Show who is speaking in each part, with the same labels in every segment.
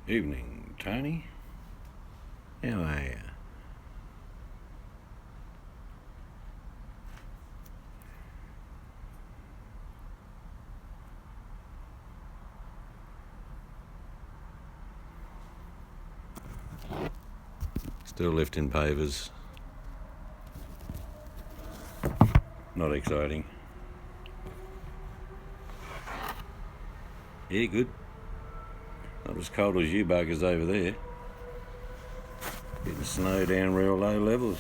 Speaker 1: Evening, Tony. How are you? Still lifting pavers. Not exciting. Yeah, good. Not as cold as you buggers over there. Getting snow down real low levels.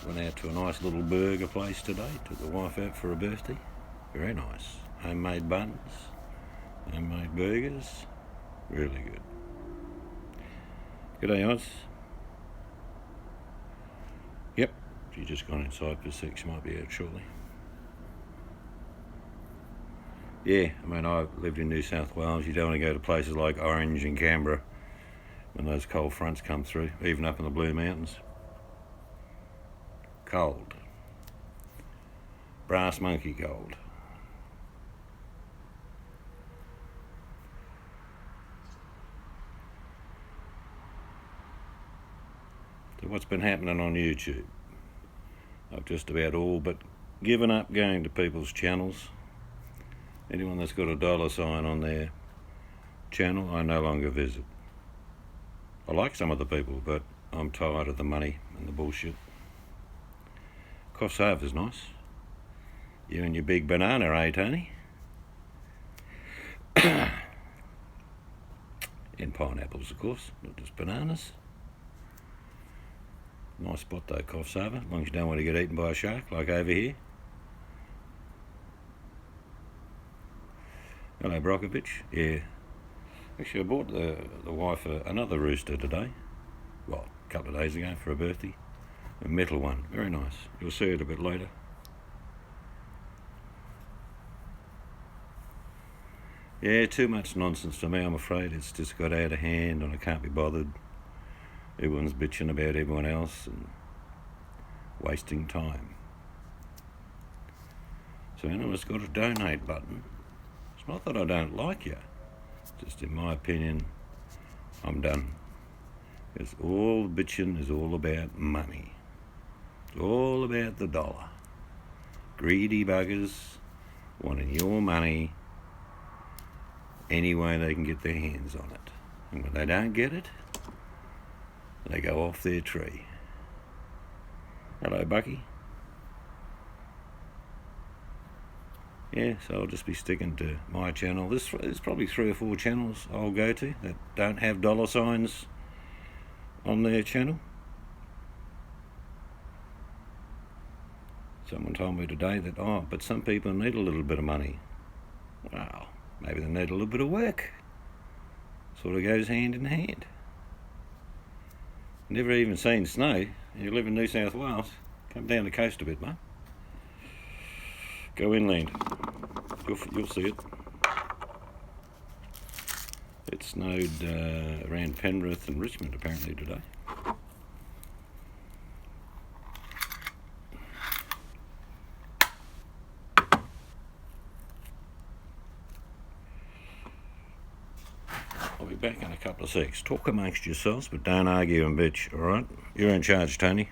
Speaker 1: Went out to a nice little burger place today. Took the wife out for her birthday. Very nice. Homemade buns, homemade burgers. Really good. G'day, Oz. Yep, she's just gone inside for a sec. She might be out shortly. Yeah, I mean, I lived in New South Wales. You don't want to go to places like Orange and Canberra when those cold fronts come through, even up in the Blue Mountains. Cold. Brass monkey cold. So what's been happening on YouTube? I've just about all but given up going to people's channels. Anyone that's got a $sign on their channel, I no longer visit. I like some of the people, but I'm tired of the money and the bullshit. Cough Sava's nice. You and your big banana, eh, Tony? And pineapples, of course, not just bananas. Nice spot though, Cough Sava, as long as you don't want to get eaten by a shark, like over here. Hello, Brockovich. Yeah. Actually, I bought the wife another rooster today. Well, a couple of days ago for her birthday. A metal one. Very nice. You'll see it a bit later. Yeah, too much nonsense for me, I'm afraid. It's just got out of hand and I can't be bothered. Everyone's bitching about everyone else and wasting time. So anyone's got a donate button. It's not that I don't like you. Just in my opinion, I'm done. Because all bitching is all about money. It's all about the dollar. Greedy buggers wanting your money any way they can get their hands on it. And when they don't get it, they go off their tree. Hello, Bucky. Yeah, so I'll just be sticking to my channel. There's probably 3 or 4 channels I'll go to that don't have $signs on their channel. Someone told me today that, but some people need a little bit of money. Well, maybe they need a little bit of work. Sort of goes hand in hand. Never even seen snow. You live in New South Wales. Come down the coast a bit, mate. Go inland. You'll see it. It snowed around Penrith and Richmond apparently today. I'll be back in a couple of secs. Talk amongst yourselves, but don't argue and bitch, alright? You're in charge, Tony.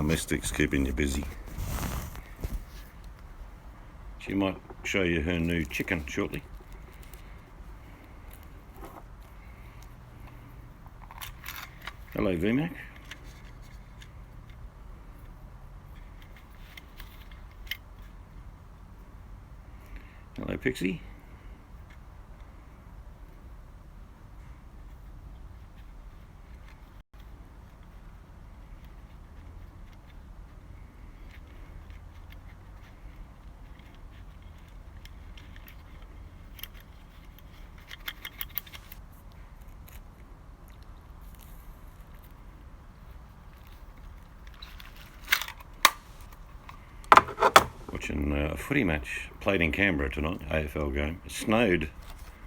Speaker 1: Mystic's keeping you busy. She might show you her new chicken shortly. Hello, VMAC. Hello, Pixie. Watching a footy match played in Canberra tonight, AFL game. It snowed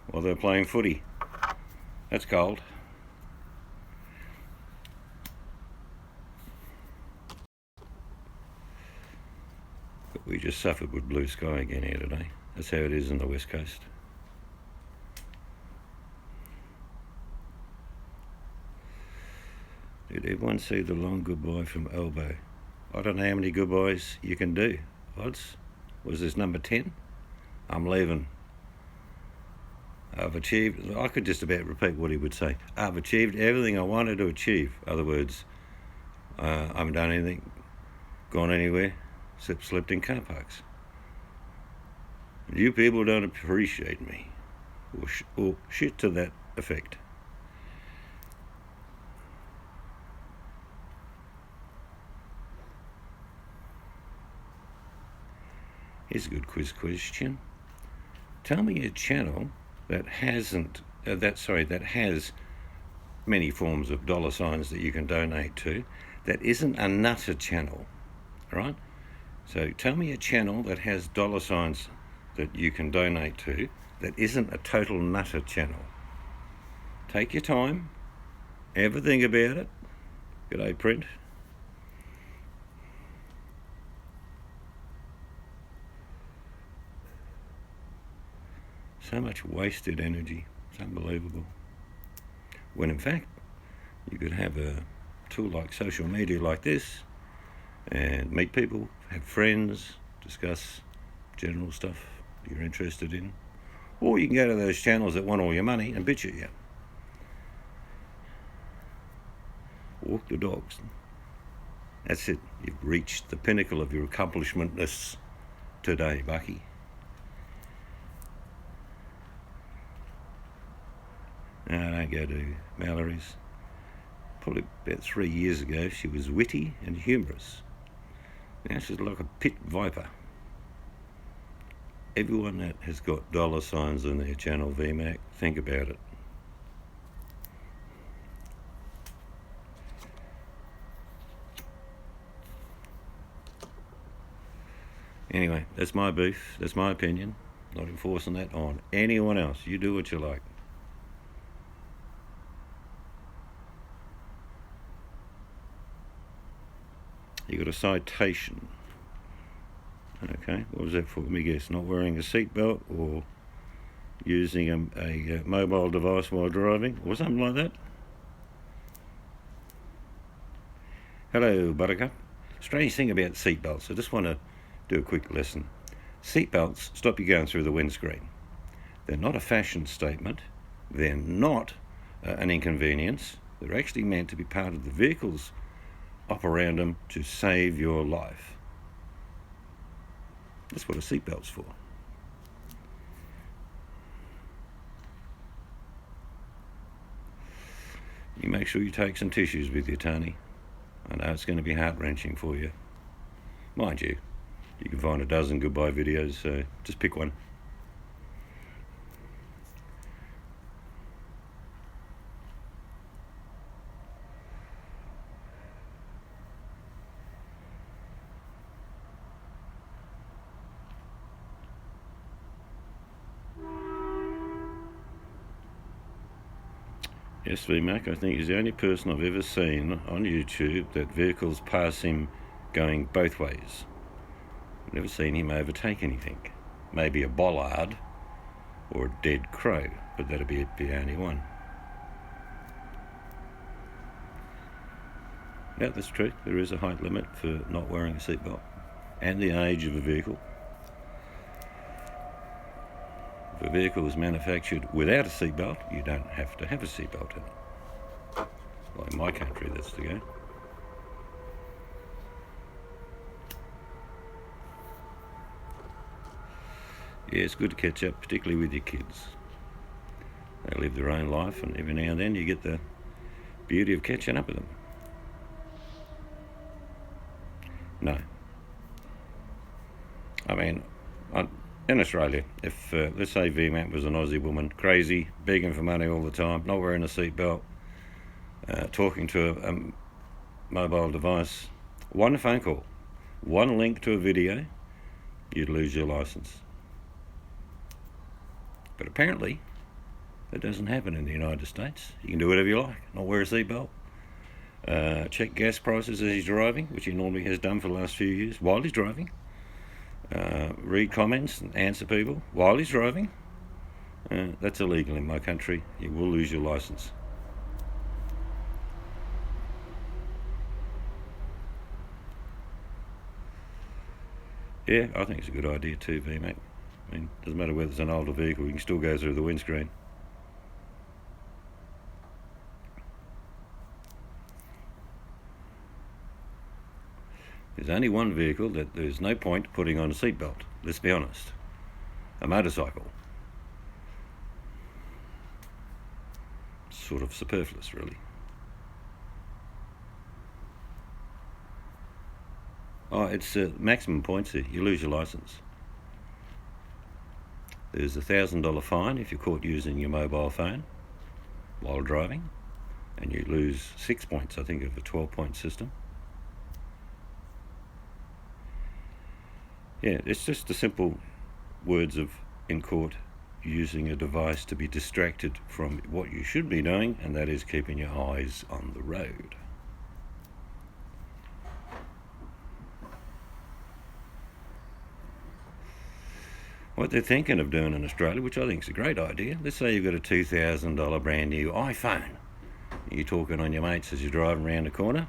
Speaker 1: while they were playing footy. That's cold. But we just suffered with blue sky again here today. That's how it is on the West Coast. Did everyone see the long goodbye from Elbow? I don't know how many goodbyes you can do. Odds? Was this number 10? I'm leaving. I've achieved, I could just about repeat what he would say. I've achieved everything I wanted to achieve. Other words, I haven't done anything, gone anywhere, except slept in car parks. You people don't appreciate me. Or shit to that effect. Here's a good quiz question. Tell me a channel that has many forms of dollar signs that you can donate to, that isn't a nutter channel, right? So tell me a channel that has dollar signs that you can donate to that isn't a total nutter channel. Take your time, have a think about it. G'day, Print. So much wasted energy. It's unbelievable. When in fact, you could have a tool like social media like this and meet people, have friends, discuss general stuff you're interested in. Or you can go to those channels that want all your money and bitch at you. Walk the dogs. That's it. You've reached the pinnacle of your accomplishmentness today, Bucky. No, don't go to Mallory's. Probably about 3 years ago, she was witty and humorous. Now she's like a pit viper. Everyone that has got dollar signs on their channel, VMAC, think about it. Anyway, that's my beef, that's my opinion. Not enforcing that on anyone else. You do what you like. You got a citation. Okay, what was that for? Let me guess. Not wearing a seatbelt or using a mobile device while driving or something like that? Hello, Buttercup. Strange thing about seatbelts. I just want to do a quick lesson. Seatbelts stop you going through the windscreen. They're not a fashion statement. They're not an inconvenience. They're actually meant to be part of the vehicle's operandum to save your life. That's what a seatbelt's for. You make sure you take some tissues with you, Tony. I know it's going to be heart-wrenching for you. Mind you, you can find a dozen goodbye videos, so just pick one. Yes, VMAC, I think he's the only person I've ever seen on YouTube that vehicles pass him going both ways. I've never seen him overtake anything. Maybe a bollard or a dead crow, but that'd be the only one. Yeah, that's true. There is a height limit for not wearing a seatbelt and the age of a vehicle. If a vehicle is manufactured without a seatbelt, you don't have to have a seatbelt in it. Well, in my country, that's the go. Yeah, it's good to catch up, particularly with your kids. They live their own life, and every now and then you get the beauty of catching up with them. No. I mean, in Australia, if let's say VMAT was an Aussie woman, crazy, begging for money all the time, not wearing a seatbelt, talking to a mobile device, one phone call, one link to a video, you'd lose your license. But apparently, that doesn't happen in the United States. You can do whatever you like, not wear a seatbelt. Check gas prices as he's driving, which he normally has done for the last few years, while he's driving. Read comments and answer people while he's driving. That's illegal in my country. You will lose your license. Yeah, I think it's a good idea too, VMAC. I mean, doesn't matter whether it's an older vehicle, you can still go through the windscreen. There's only one vehicle that there's no point putting on a seatbelt, let's be honest. A motorcycle. Sort of superfluous, really. Oh, it's maximum points here. You lose your license. There's a $1,000 fine if you're caught using your mobile phone while driving, and you lose 6 points, I think, of a 12-point system. Yeah, it's just the simple words of in court using a device to be distracted from what you should be doing, and that is keeping your eyes on the road. What they're thinking of doing in Australia, which I think is a great idea, let's say you've got a $2,000 brand new iPhone. You're talking on your mates as you're driving around the corner.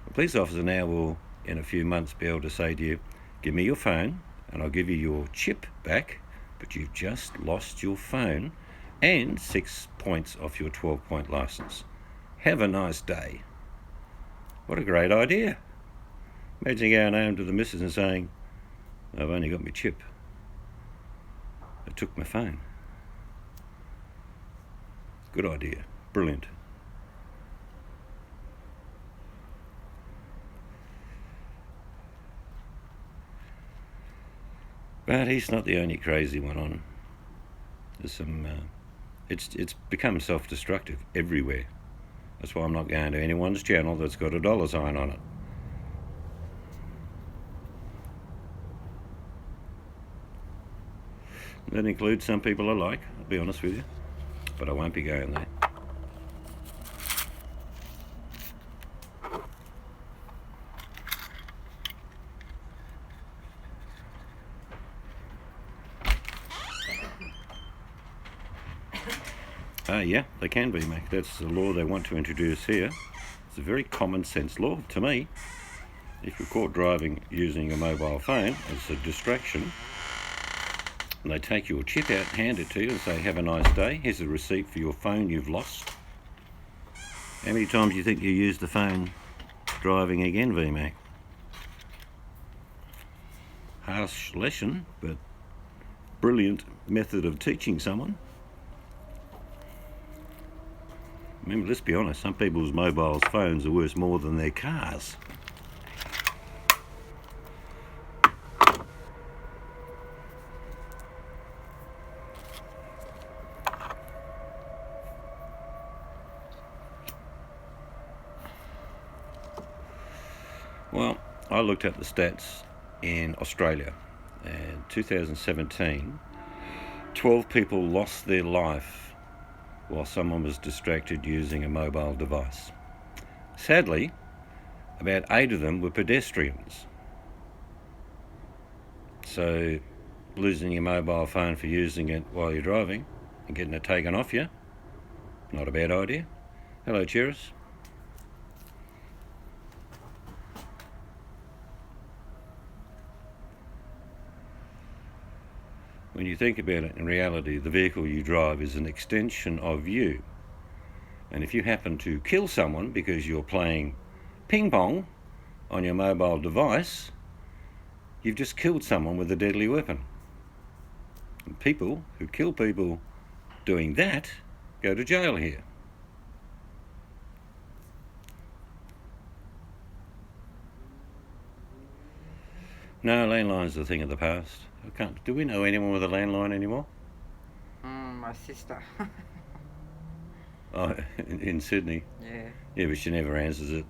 Speaker 1: The police officer now will, in a few months, be able to say to you, give me your phone and I'll give you your chip back, but you've just lost your phone and 6 points off your 12-point license. Have a nice day. What a great idea. Imagine going home to the missus and saying, I've only got my chip. I took my phone. Good idea. Brilliant. But he's not the only crazy one on. There's some. It's become self-destructive everywhere. That's why I'm not going to anyone's channel that's got a dollar sign on it. That includes some people I like, I'll be honest with you, but I won't be going there. Yeah, they can be, Mac. That's the law they want to introduce here. It's a very common sense law to me. If you're caught driving using a mobile phone as a distraction, and they take your chip out, hand it to you and say, have a nice day, here's a receipt for your phone you've lost. How many times do you think you used the phone driving again, VMAC? Harsh lesson, but brilliant method of teaching someone. I mean, let's be honest, some people's mobile phones are worth more than their cars. Well, I looked at the stats in Australia. In 2017, 12 people lost their life while someone was distracted using a mobile device. Sadly, about 8 of them were pedestrians. So, losing your mobile phone for using it while you're driving and getting it taken off you, not a bad idea. Hello, Cheers. when you think about it, in reality, the vehicle you drive is an extension of you. And if you happen to kill someone because you're playing ping pong on your mobile device, you've just killed someone with a deadly weapon. And people who kill people doing that go to jail here. No, landline's a thing of the past. Do we know anyone with a landline anymore?
Speaker 2: My sister.
Speaker 1: Oh, in Sydney?
Speaker 2: Yeah.
Speaker 1: Yeah, but she never answers it.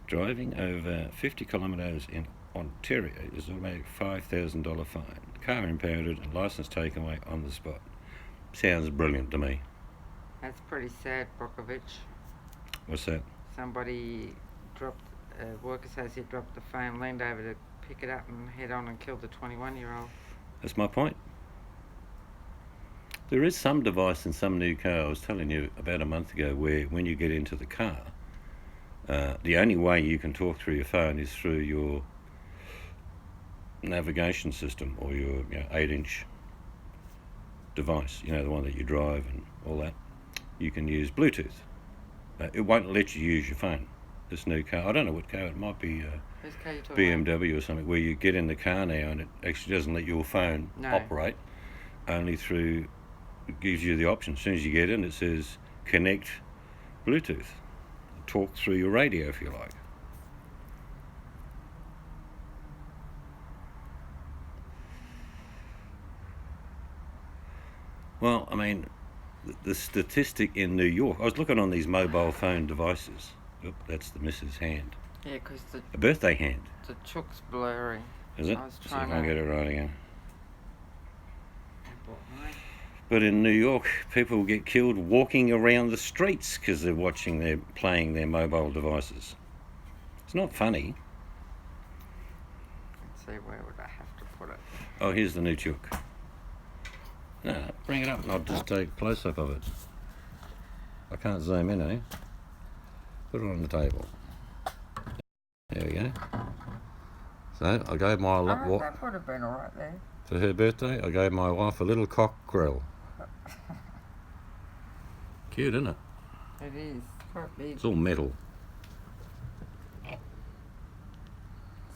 Speaker 1: Driving over 50 kilometres in Ontario is an automatic $5,000 fine. Car impounded and licence taken away on the spot. Sounds brilliant to me.
Speaker 2: That's pretty sad, Brokovich.
Speaker 1: What's that?
Speaker 2: Somebody a work associate dropped the phone, leaned over to pick it up and head on and killed the 21-year-old.
Speaker 1: That's my point. There is some device in some new car, I was telling you about a month ago, where when you get into the car, the only way you can talk through your phone is through your navigation system or your 8-inch device, the one that you drive and all that. You can use Bluetooth. It won't let you use your phone. This new car, I don't know what car, it might be BMW or something, where you get in the car now and it actually doesn't let your phone operate, only through, it gives you the option. As soon as you get in, it says connect Bluetooth, talk through your radio if you like. Well, I mean, the statistic in New York, I was looking on these mobile phone devices. Oop, that's the missus' hand.
Speaker 2: Yeah, because
Speaker 1: a birthday hand.
Speaker 2: The chook's blurry.
Speaker 1: Is it? See if I can get it right again. But in New York, people get killed walking around the streets because they're playing their mobile devices. It's not funny.
Speaker 2: Let's see, where would I have to put it?
Speaker 1: Oh, here's the new chook. No, bring it up and I'll just take a close-up of it. I can't zoom in, eh? Put it on the table. There we go. So I gave my
Speaker 2: that would have been alright there.
Speaker 1: For her birthday, I gave my wife a little cockerel. Cute, isn't it?
Speaker 2: It is. Quite big.
Speaker 1: It's all metal.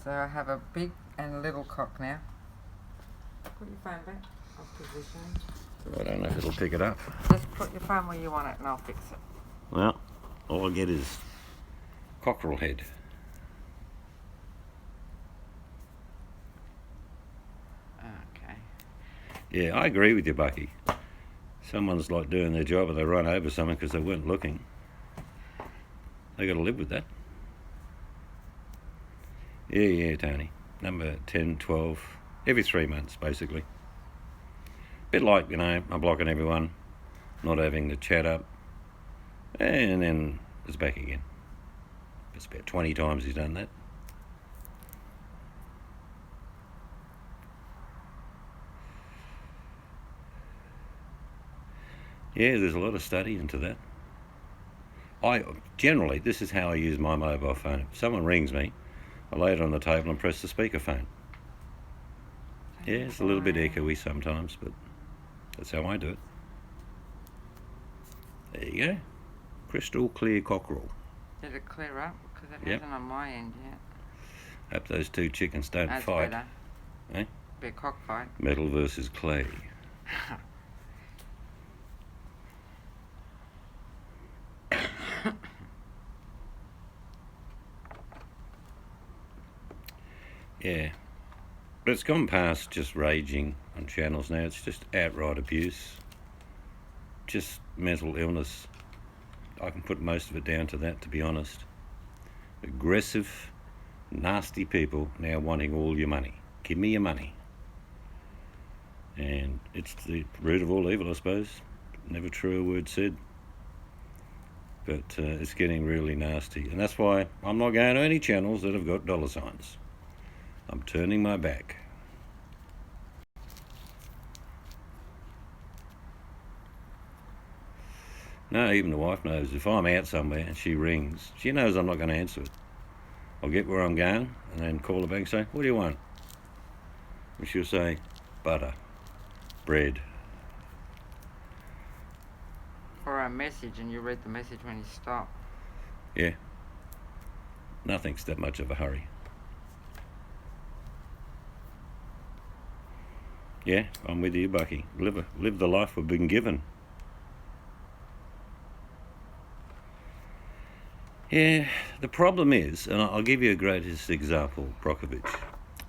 Speaker 2: So I have a big and a little cock now. Put your phone back. I'll position it.
Speaker 1: I don't know if it'll pick it up.
Speaker 2: Just put your phone where you want it and I'll fix it.
Speaker 1: Well, all I get is cockerel head.
Speaker 2: Okay.
Speaker 1: Yeah, I agree with you, Bucky. Someone's like doing their job and they run over someone because they weren't looking. They got to live with that. Yeah, Tony. Number 10, 12, every 3 months, basically. Bit like, I'm blocking everyone, not having the chat up, and then it's back again. It's about 20 times he's done that. Yeah, there's a lot of study into that. Generally, this is how I use my mobile phone. If someone rings me, I lay it on the table and press the speakerphone. Yeah, it's a little bit echoey sometimes, but that's how I do it. There you go. Crystal clear cockerel.
Speaker 2: Did it clear up? Because it hasn't on my end yet.
Speaker 1: Hope those two chickens don't
Speaker 2: That's
Speaker 1: fight.
Speaker 2: Better.
Speaker 1: Eh?
Speaker 2: Be a cockfight.
Speaker 1: Metal versus clay. Yeah. But it's gone past just raging on channels now. It's just outright abuse. Just mental illness. I can put most of it down to that, to be honest. Aggressive, nasty people now wanting all your money. Give me your money. And it's the root of all evil, I suppose. Never truer word said. But it's getting really nasty. And that's why I'm not going to any channels that have got dollar signs. I'm turning my back. No, even the wife knows. If I'm out somewhere and she rings, she knows I'm not going to answer it. I'll get where I'm going and then call her back and say, what do you want? And she'll say, butter, bread.
Speaker 2: Or a message, and you read the message when you stop.
Speaker 1: Yeah. Nothing's that much of a hurry. Yeah, I'm with you, Bucky. Live the life we've been given. Yeah, the problem is, and I'll give you a greatest example, Brokovich.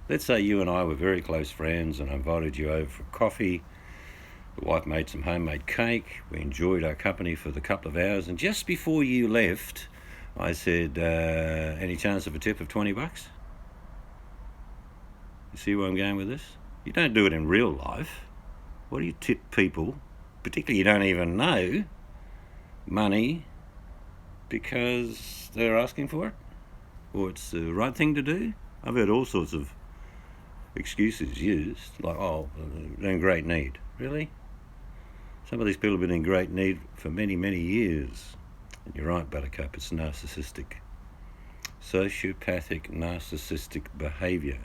Speaker 1: Let's say you and I were very close friends and I invited you over for coffee. The wife made some homemade cake. We enjoyed our company for the couple of hours. And just before you left, I said, any chance of a tip of $20? You see where I'm going with this? You don't do it in real life. What do you tip people, particularly you don't even know, money because they're asking for it? Or it's the right thing to do? I've heard all sorts of excuses used, like, oh, they're in great need. Really? Some of these people have been in great need for many, many years. And you're right, Buttercup, it's narcissistic. Sociopathic narcissistic behaviour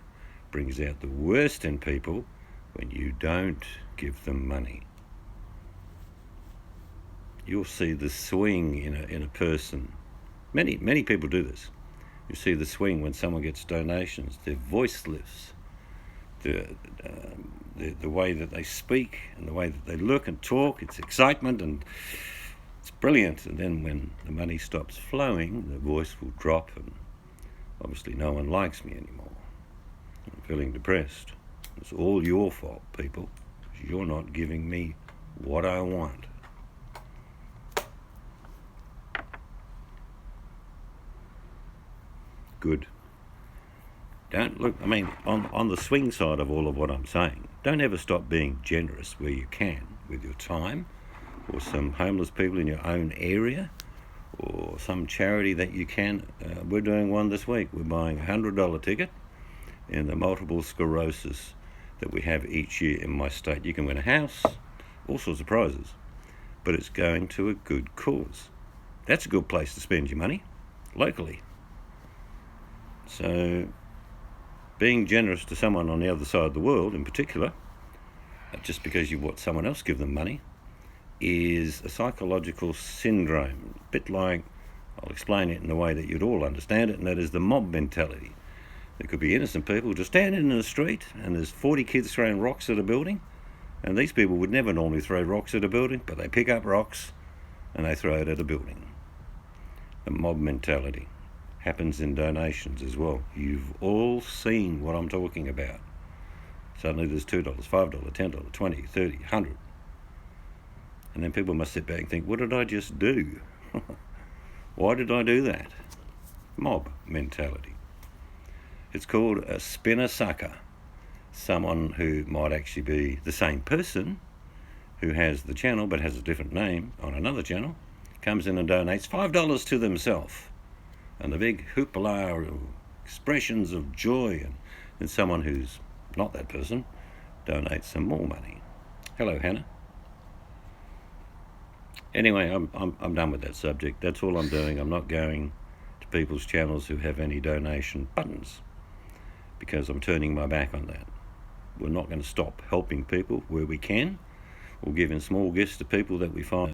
Speaker 1: brings out the worst in people when you don't give them money. You'll see the swing in a person. Many people do this. You see the swing when someone gets donations. Their voice lifts. The way that they speak and the way that they look and talk, it's excitement and it's brilliant. And then when the money stops flowing, the voice will drop and obviously no one likes me anymore. I'm feeling depressed. It's all your fault, people. You're not giving me what I want. Good. Don't look, I mean, on the swing side of all of what I'm saying, don't ever stop being generous where you can with your time, or some homeless people in your own area, or some charity that you can. We're doing one this week. We're buying a $100 ticket in the multiple sclerosis that we have each year in my state. You can win a house, all sorts of prizes, but it's going to a good cause. That's a good place to spend your money, locally. So being generous to someone on the other side of the world in particular, just because you want someone else give them money, is a psychological syndrome. A bit like, I'll explain it in a way that you'd all understand it, and that is the mob mentality. There could be innocent people just standing in the street and there's 40 kids throwing rocks at a building, and these people would never normally throw rocks at a building, but they pick up rocks and they throw it at a building. The mob mentality happens in donations as well. You've all seen what I'm talking about. Suddenly there's $2, $5, $10, $20, $30, $100. And then people must sit back and think, what did I just do? Why did I do that? Mob mentality. It's called a spinner sucker. Someone who might actually be the same person who has the channel but has a different name on another channel, comes in and donates $5 to themselves. And the big hoopla expressions of joy, and someone who's not that person donates some more money. Hello, Hannah. Anyway, I'm done with that subject. That's all I'm doing. I'm not going to people's channels who have any donation buttons, because I'm turning my back on that. We're not going to stop helping people where we can, or giving small gifts to people that we find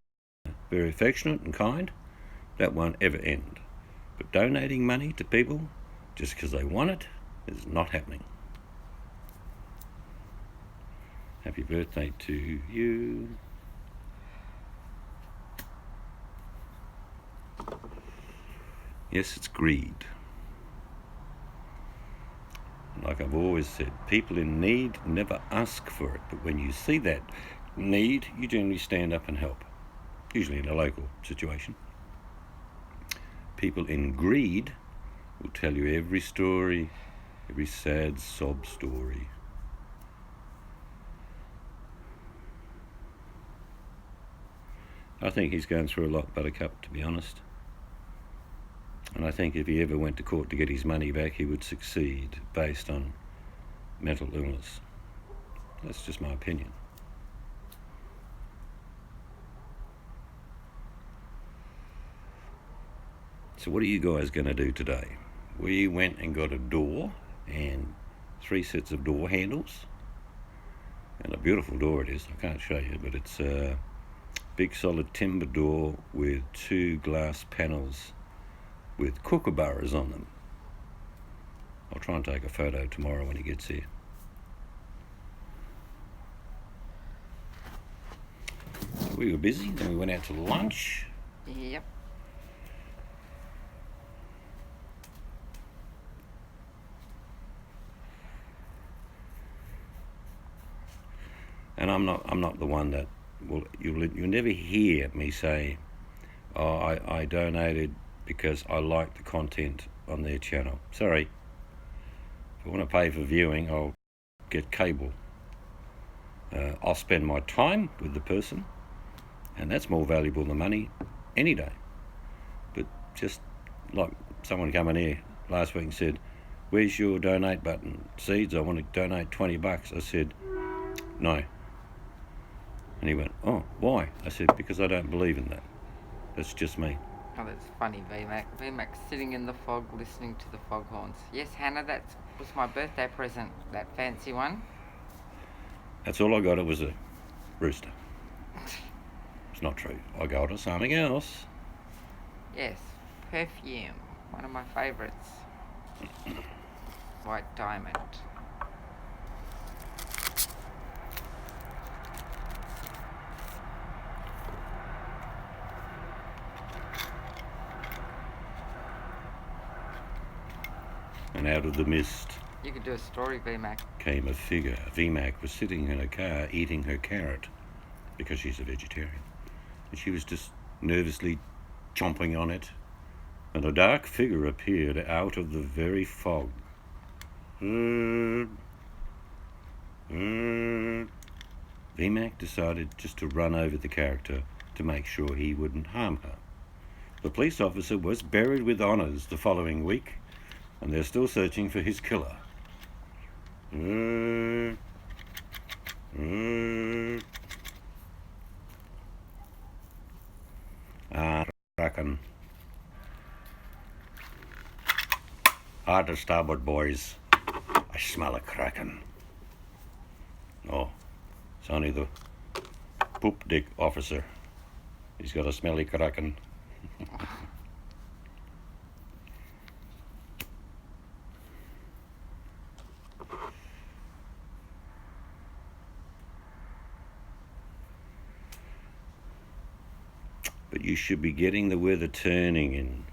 Speaker 1: very affectionate and kind. That won't ever end. But donating money to people just because they want it is not happening. Happy birthday to you. Yes, it's greed. Like I've always said, people in need never ask for it, but when you see that need, you generally stand up and help, usually in a local situation. People in greed will tell you every story, every sad sob story. I think he's going through a lot, Buttercup, to be honest. And I think if he ever went to court to get his money back, he would succeed based on mental illness. That's just my opinion. So what are you guys going to do today? We went and got a door and 3 sets of door handles And a beautiful door it is. I can't show you, but it's a big solid timber door with 2 glass panels with kookaburras on them. I'll try and take a photo tomorrow when he gets here. So we were busy, then we went out to lunch.
Speaker 2: Yep.
Speaker 1: And I'm not the one that you'll never hear me say, oh, I donated because I like the content on their channel. Sorry. If I want to pay for viewing, I'll get cable. I'll spend my time with the person, and that's more valuable than money any day. But just like someone come in here last week and said, where's your donate button? Seeds, I want to donate $20. I said, no. And he went, oh, why? I said, because I don't believe in that. That's just me.
Speaker 2: Oh, that's funny, VMAC. VMAC sitting in the fog, listening to the foghorns. Yes, Hannah, that was my birthday present, that fancy one.
Speaker 1: That's all I got. It was a rooster. It's not true. I got her something else.
Speaker 2: Yes, perfume, one of my favourites. White diamond.
Speaker 1: And out of the mist
Speaker 2: You could do a story, VMAC.
Speaker 1: came a figure. VMAC was sitting in a car eating her carrot because she's a vegetarian. And she was just nervously chomping on it. And a dark figure appeared out of the very fog. VMAC decided just to run over the character to make sure he wouldn't harm her. The police officer was buried with honours the following week, and they're still searching for his killer. Kraken. Hard to starboard, boys. I smell a kraken. Oh, it's only the poop dick officer. He's got a smelly kraken. But you should be getting the weather turning in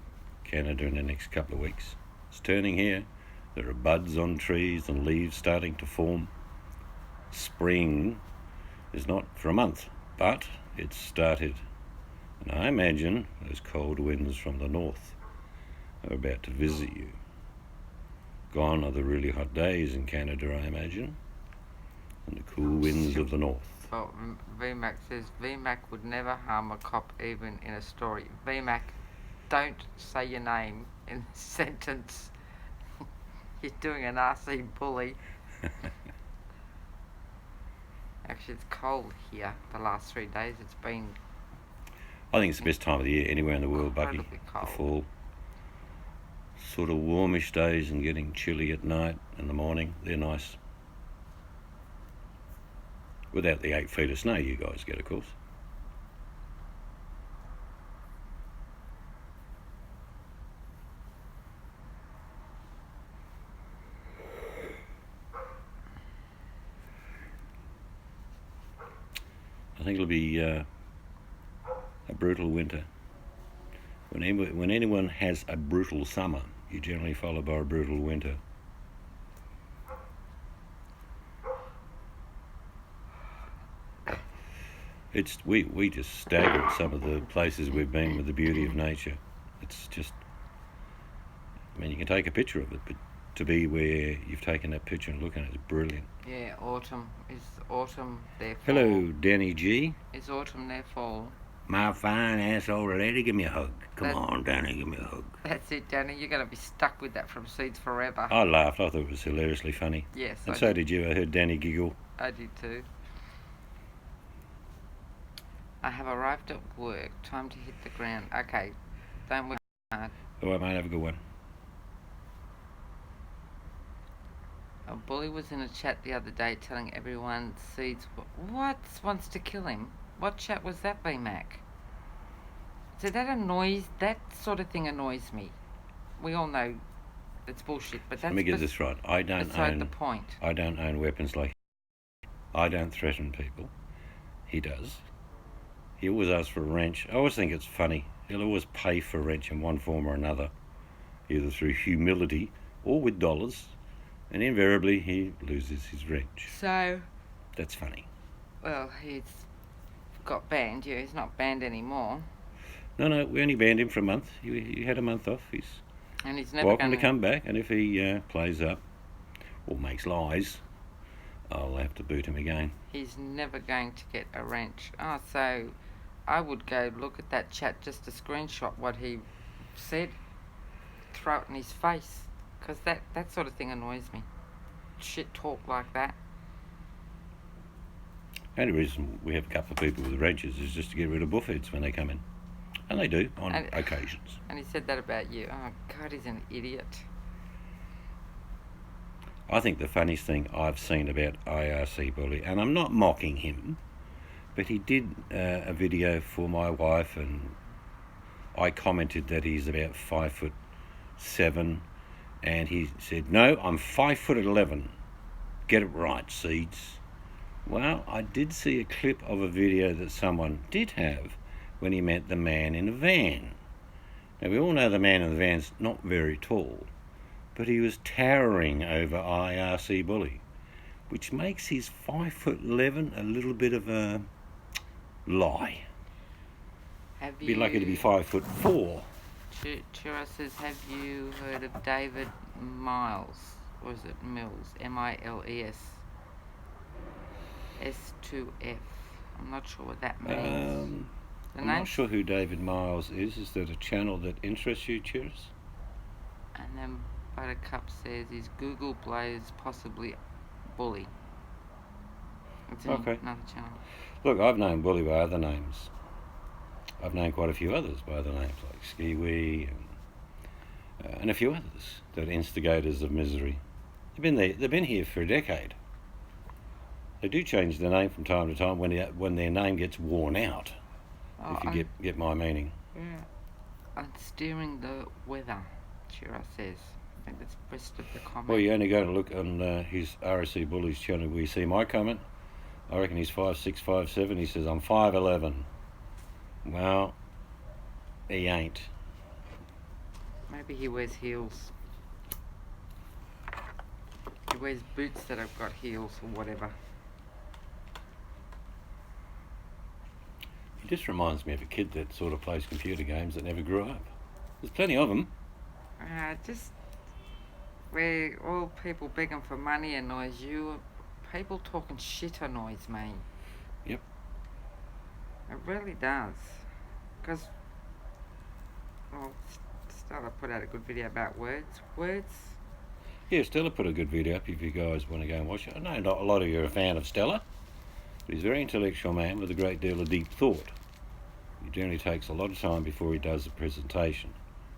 Speaker 1: Canada in the next couple of weeks. It's turning here. There are buds on trees and leaves starting to form. Spring is not for a month, but it's started. And I imagine those cold winds from the north are about to visit you. Gone are the really hot days in Canada, I imagine, and the cool winds of the north.
Speaker 2: Well, VMAC says VMAC would never harm a cop even in a story. VMAC, don't say your name in a sentence. You're doing an RC bully. Actually, it's cold here the last 3 days. It's been...
Speaker 1: I think it's the best time of the year anywhere in the world, Bucky.
Speaker 2: Incredibly
Speaker 1: The
Speaker 2: cold.
Speaker 1: fall. Sort of warmish days and getting chilly at night and the morning. They're nice. Without the 8 feet of snow you guys get, of course. I think it'll be a brutal winter. When anyone has a brutal summer, you generally follow by a brutal winter. We just stagger at some of the places we've been with the beauty of nature. It's just, I mean, you can take a picture of it, but to be where you've taken that picture and look at it is brilliant.
Speaker 2: Yeah, autumn. Is autumn their fall?
Speaker 1: Hello, Danny G.
Speaker 2: Is autumn their fall?
Speaker 1: My fine asshole lady, give me a hug. Come
Speaker 2: That-
Speaker 1: on, Danny, give me a hug.
Speaker 2: That's it, Danny. You're going to be stuck with that from Seeds forever.
Speaker 1: I laughed. I thought it was hilariously funny.
Speaker 2: Yes,
Speaker 1: And
Speaker 2: I
Speaker 1: so did you. I heard Danny giggle.
Speaker 2: I did too. I have arrived at work. Time to hit the ground. Okay, don't work hard.
Speaker 1: All right, mate, have a good one.
Speaker 2: I A bully was in a chat the other day telling everyone Seeds wants to kill him. What chat was that, VMAC? So that sort of thing annoys me. We all know it's bullshit, but that's
Speaker 1: Let me get this right.
Speaker 2: beside the point.
Speaker 1: I don't own weapons like I don't threaten people. He does. He always asks for a wrench. I always think it's funny. He'll always pay for a wrench in one form or another, either through humility or with dollars, and invariably he loses his wrench.
Speaker 2: So,
Speaker 1: That's funny.
Speaker 2: well, he's got banned. Yeah, he's not banned anymore.
Speaker 1: No, we only banned him for a month. He had a month off. He's
Speaker 2: And he's never
Speaker 1: welcome
Speaker 2: going
Speaker 1: to come back, and if he plays up or makes lies, I'll have to boot him again.
Speaker 2: He's never going to get a wrench. Oh, so I would go look at that chat just to screenshot what he said, throw it in his face, because that sort of thing annoys me. Shit talk like that.
Speaker 1: The only reason we have a couple of people with wrenches is just to get rid of buffheads when they come in. And they do, on occasions.
Speaker 2: And he said that about you. Oh, God, he's an idiot.
Speaker 1: I think the funniest thing I've seen about IRC Bully, and I'm not mocking him, but he did a video for my wife, and I commented that he's about 5'7", and he said, "No, I'm 5'11". Get it right, Seeds. Well, I did see a clip of a video that someone did have when he met the man in a van. Now, we all know the man in the van's not very tall, but he was towering over IRC Bully, which makes his 5'11" a little bit of a lie. Be lucky to be 5'4".
Speaker 2: Chira says, have you heard of David Miles? Or is it Mills? M-I-L-E-S. S2F. I'm not sure what that means.
Speaker 1: I'm not sure who David Miles is. Is that a channel that interests you, Cheers?
Speaker 2: And then Buttercup says, is Google Blaze possibly Bully? It's
Speaker 1: Okay.
Speaker 2: Another channel.
Speaker 1: Look, I've known Bully by other names. I've known quite a few others by other names, like Skiwi and a few others that are instigators of misery. They've been here for a decade. They do change their name from time to time when their name gets worn out.
Speaker 2: Oh,
Speaker 1: if you get my meaning.
Speaker 2: Yeah. I'm steering the weather, Chira says. I think that's the rest of the comment.
Speaker 1: Well, you only got to look on his RSC Bullies channel where you see my comment. I reckon he's 5'6", 5'7". He says, I'm 5'11". Well, he ain't.
Speaker 2: Maybe he wears heels. He wears boots that have got heels or whatever.
Speaker 1: He just reminds me of a kid that sort of plays computer games that never grew up. There's plenty of them.
Speaker 2: Just where all people begging for money annoys you, people talking shit annoys me.
Speaker 1: Yep.
Speaker 2: It really does. Because, well, Stella put out a good video about words. Words.
Speaker 1: Yeah, Stella put a good video up if you guys want to go and watch it. I know not a lot of you are a fan of Stella, but he's a very intellectual man with a great deal of deep thought. He generally takes a lot of time before he does a presentation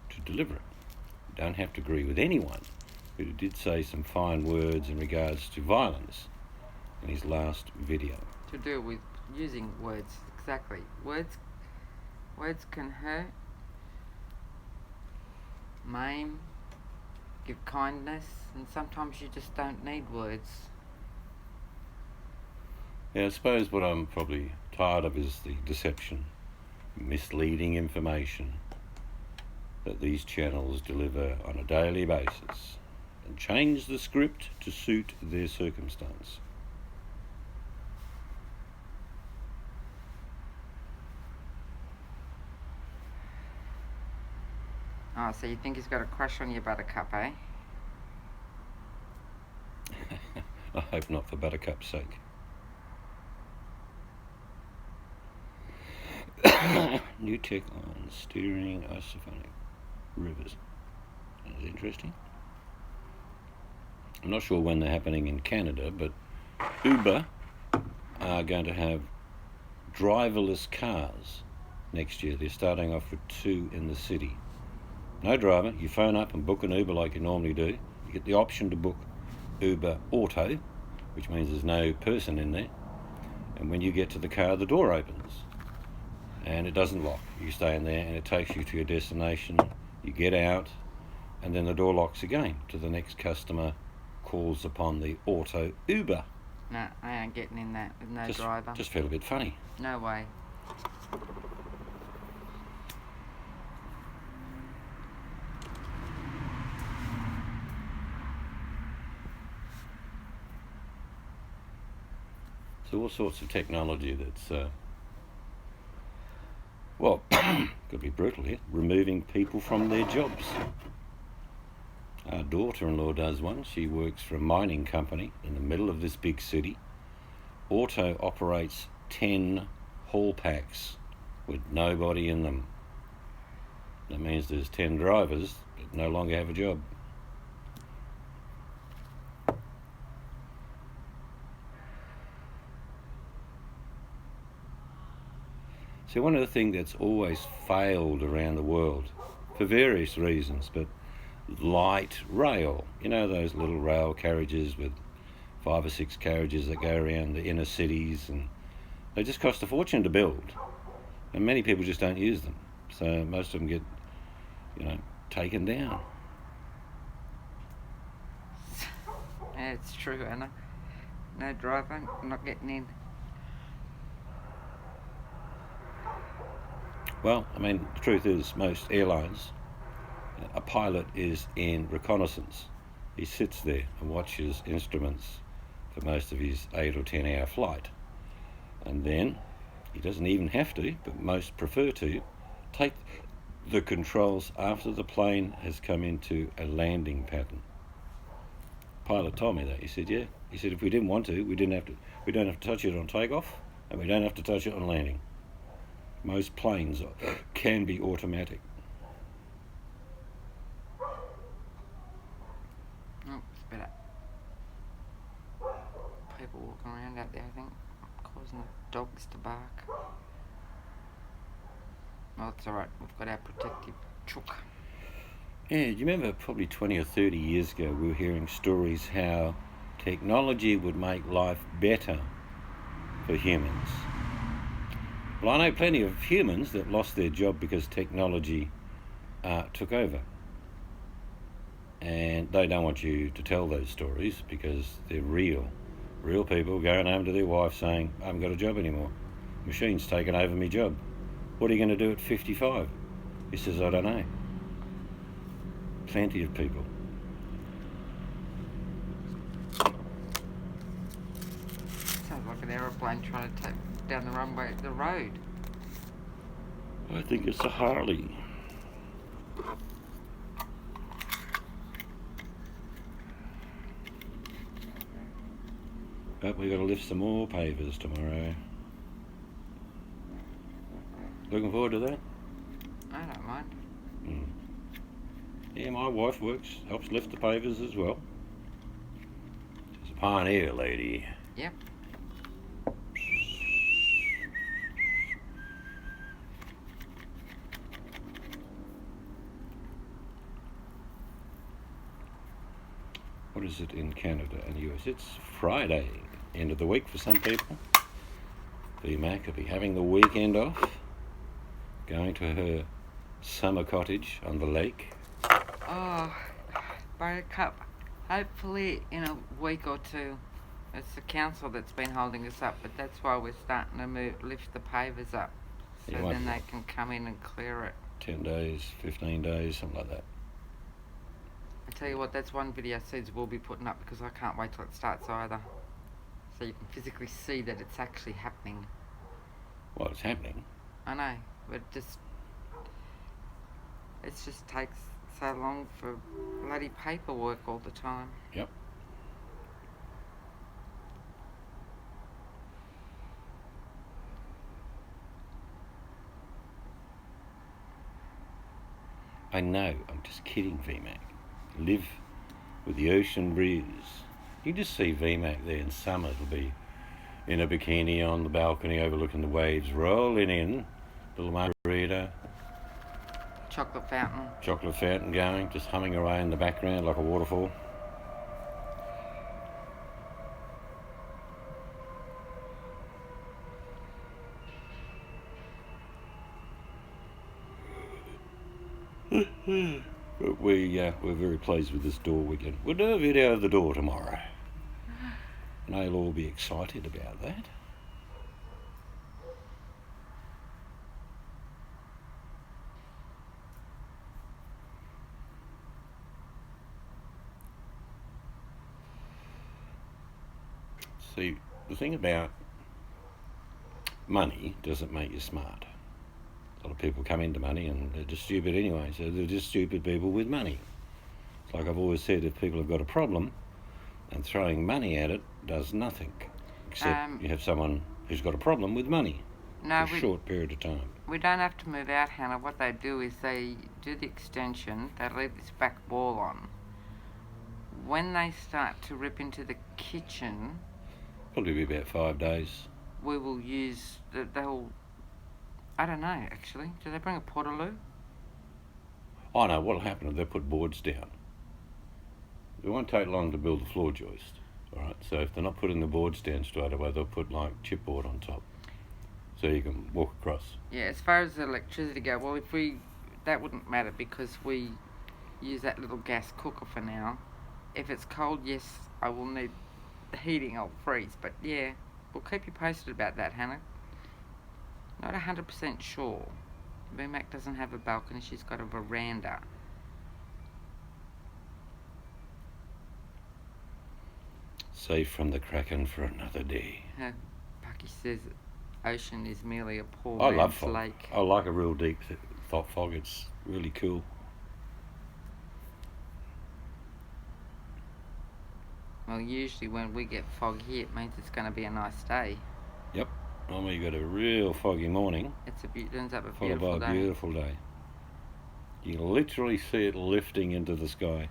Speaker 1: to deliver it. You don't have to agree with anyone, but he did say some fine words in regards to violence in his last video.
Speaker 2: To do with using words, exactly. Words can hurt, maim, give kindness, and sometimes you just don't need words.
Speaker 1: Yeah, I suppose what I'm probably tired of is the deception, misleading information that these channels deliver on a daily basis and change the script to suit their circumstance.
Speaker 2: Oh, so you think he's got a crush on you, Buttercup, eh?
Speaker 1: I hope not, for Buttercup's sake. New tech on steering isophonic rivers. That's interesting. I'm not sure when they're happening in Canada, but Uber are going to have driverless cars next year. They're starting off with 2 in the city. No driver. You phone up and book an Uber like you normally do. You get the option to book Uber Auto, which means there's no person in there. And when you get to the car, the door opens and it doesn't lock. You stay in there and it takes you to your destination. You get out and then the door locks again till the next customer calls upon the auto Uber.
Speaker 2: No, I ain't getting in that with no driver.
Speaker 1: Just feel a bit funny.
Speaker 2: No way.
Speaker 1: So all sorts of technology that's, could be brutal here, removing people from their jobs. Our daughter-in-law does one. She works for a mining company in the middle of this big city. Auto operates 10 haul packs with nobody in them. That means there's 10 drivers that no longer have a job. So one of the things that's always failed around the world, for various reasons, but light rail, you know, those little rail carriages with 5 or 6 carriages that go around the inner cities, and they just cost a fortune to build, and many people just don't use them, so most of them get, taken down.
Speaker 2: Yeah, it's true, Anna. No driver, not getting in.
Speaker 1: Well, the truth is, most airlines, a pilot is in reconnaissance. He sits there and watches instruments for most of his 8 or 10 hour flight. And then, he doesn't even have to, but most prefer to, take the controls after the plane has come into a landing pattern. Pilot told me that. He said, yeah. He said, if we didn't want to, we don't have to touch it on takeoff, and we don't have to touch it on landing. Most planes can be automatic.
Speaker 2: Oh, it's better. People walking around out there, I think, causing the dogs to bark. Well, it's alright, we've got our protective chook.
Speaker 1: Yeah, do you remember probably 20 or 30 years ago we were hearing stories how technology would make life better for humans? Well, I know plenty of humans that lost their job because technology took over. And they don't want you to tell those stories because they're real. Real people going home to their wife saying, I haven't got a job anymore. Machine's taken over my job. What are you going to do at 55? He says, I don't know. Plenty of people.
Speaker 2: Sounds like an aeroplane trying to take down the runway, the road.
Speaker 1: I think it's a Harley. But we've got to lift some more pavers tomorrow. Looking forward to that?
Speaker 2: I don't mind.
Speaker 1: Yeah, my wife helps lift the pavers as well. She's a pioneer lady.
Speaker 2: Yep.
Speaker 1: What is it in Canada and the US? It's Friday, end of the week for some people. VMAC will be having the weekend off, going to her summer cottage on the lake.
Speaker 2: Oh, Buttercup, hopefully in a week or two. It's the council that's been holding us up, but that's why we're starting to lift the pavers up, so then they can come in and clear it.
Speaker 1: 10 days, 15 days, something like that.
Speaker 2: I tell you what, that's one video Seeds will be putting up because I can't wait till it starts either. So you can physically see that it's actually happening.
Speaker 1: Well, it's happening.
Speaker 2: I know, but it just takes so long for bloody paperwork all the time.
Speaker 1: Yep. I know, I'm just kidding, VMAC. Live with the ocean breeze. You just see VMAC there in summer. It'll be in a bikini on the balcony overlooking the waves rolling in. Little margarita.
Speaker 2: Chocolate fountain
Speaker 1: Going, just humming away in the background like a waterfall. But we're very pleased with this door weekend. We'll do a video of the door tomorrow. And they'll all be excited about that. See, the thing about money doesn't make you smart. A lot of people come into money and they're just stupid anyway, so they're just stupid people with money. It's like I've always said, if people have got a problem, and throwing money at it does nothing, except you have someone who's got a problem with money for a short period of time.
Speaker 2: We don't have to move out, Hannah. What they do is they do the extension, they leave this back wall on. When they start to rip into the kitchen,
Speaker 1: Probably be about 5 days.
Speaker 2: we will use, they'll, I don't know actually, do they bring a portaloo?
Speaker 1: I know what'll happen if they put boards down. It won't take long to build the floor joist, alright? So if they're not putting the boards down straight away, they'll put like chipboard on top, so you can walk across.
Speaker 2: Yeah, as far as the electricity go, well, that wouldn't matter because we use that little gas cooker for now. If it's cold, yes, I will need the heating, I'll freeze. But yeah, we'll keep you posted about that, Hannah. Not 100% sure. VMAC doesn't have a balcony, she's got a veranda.
Speaker 1: Safe from the Kraken for another day.
Speaker 2: Bucky says ocean is merely a poor
Speaker 1: I
Speaker 2: man's
Speaker 1: love fog.
Speaker 2: lake.
Speaker 1: I like a real deep fog. It's really cool.
Speaker 2: Well, usually when we get fog here, it means it's going to be a nice day.
Speaker 1: Yep. Normally you got a real foggy morning,
Speaker 2: It ends up a
Speaker 1: followed
Speaker 2: beautiful
Speaker 1: by a
Speaker 2: day.
Speaker 1: beautiful day. You can literally see it lifting into the sky.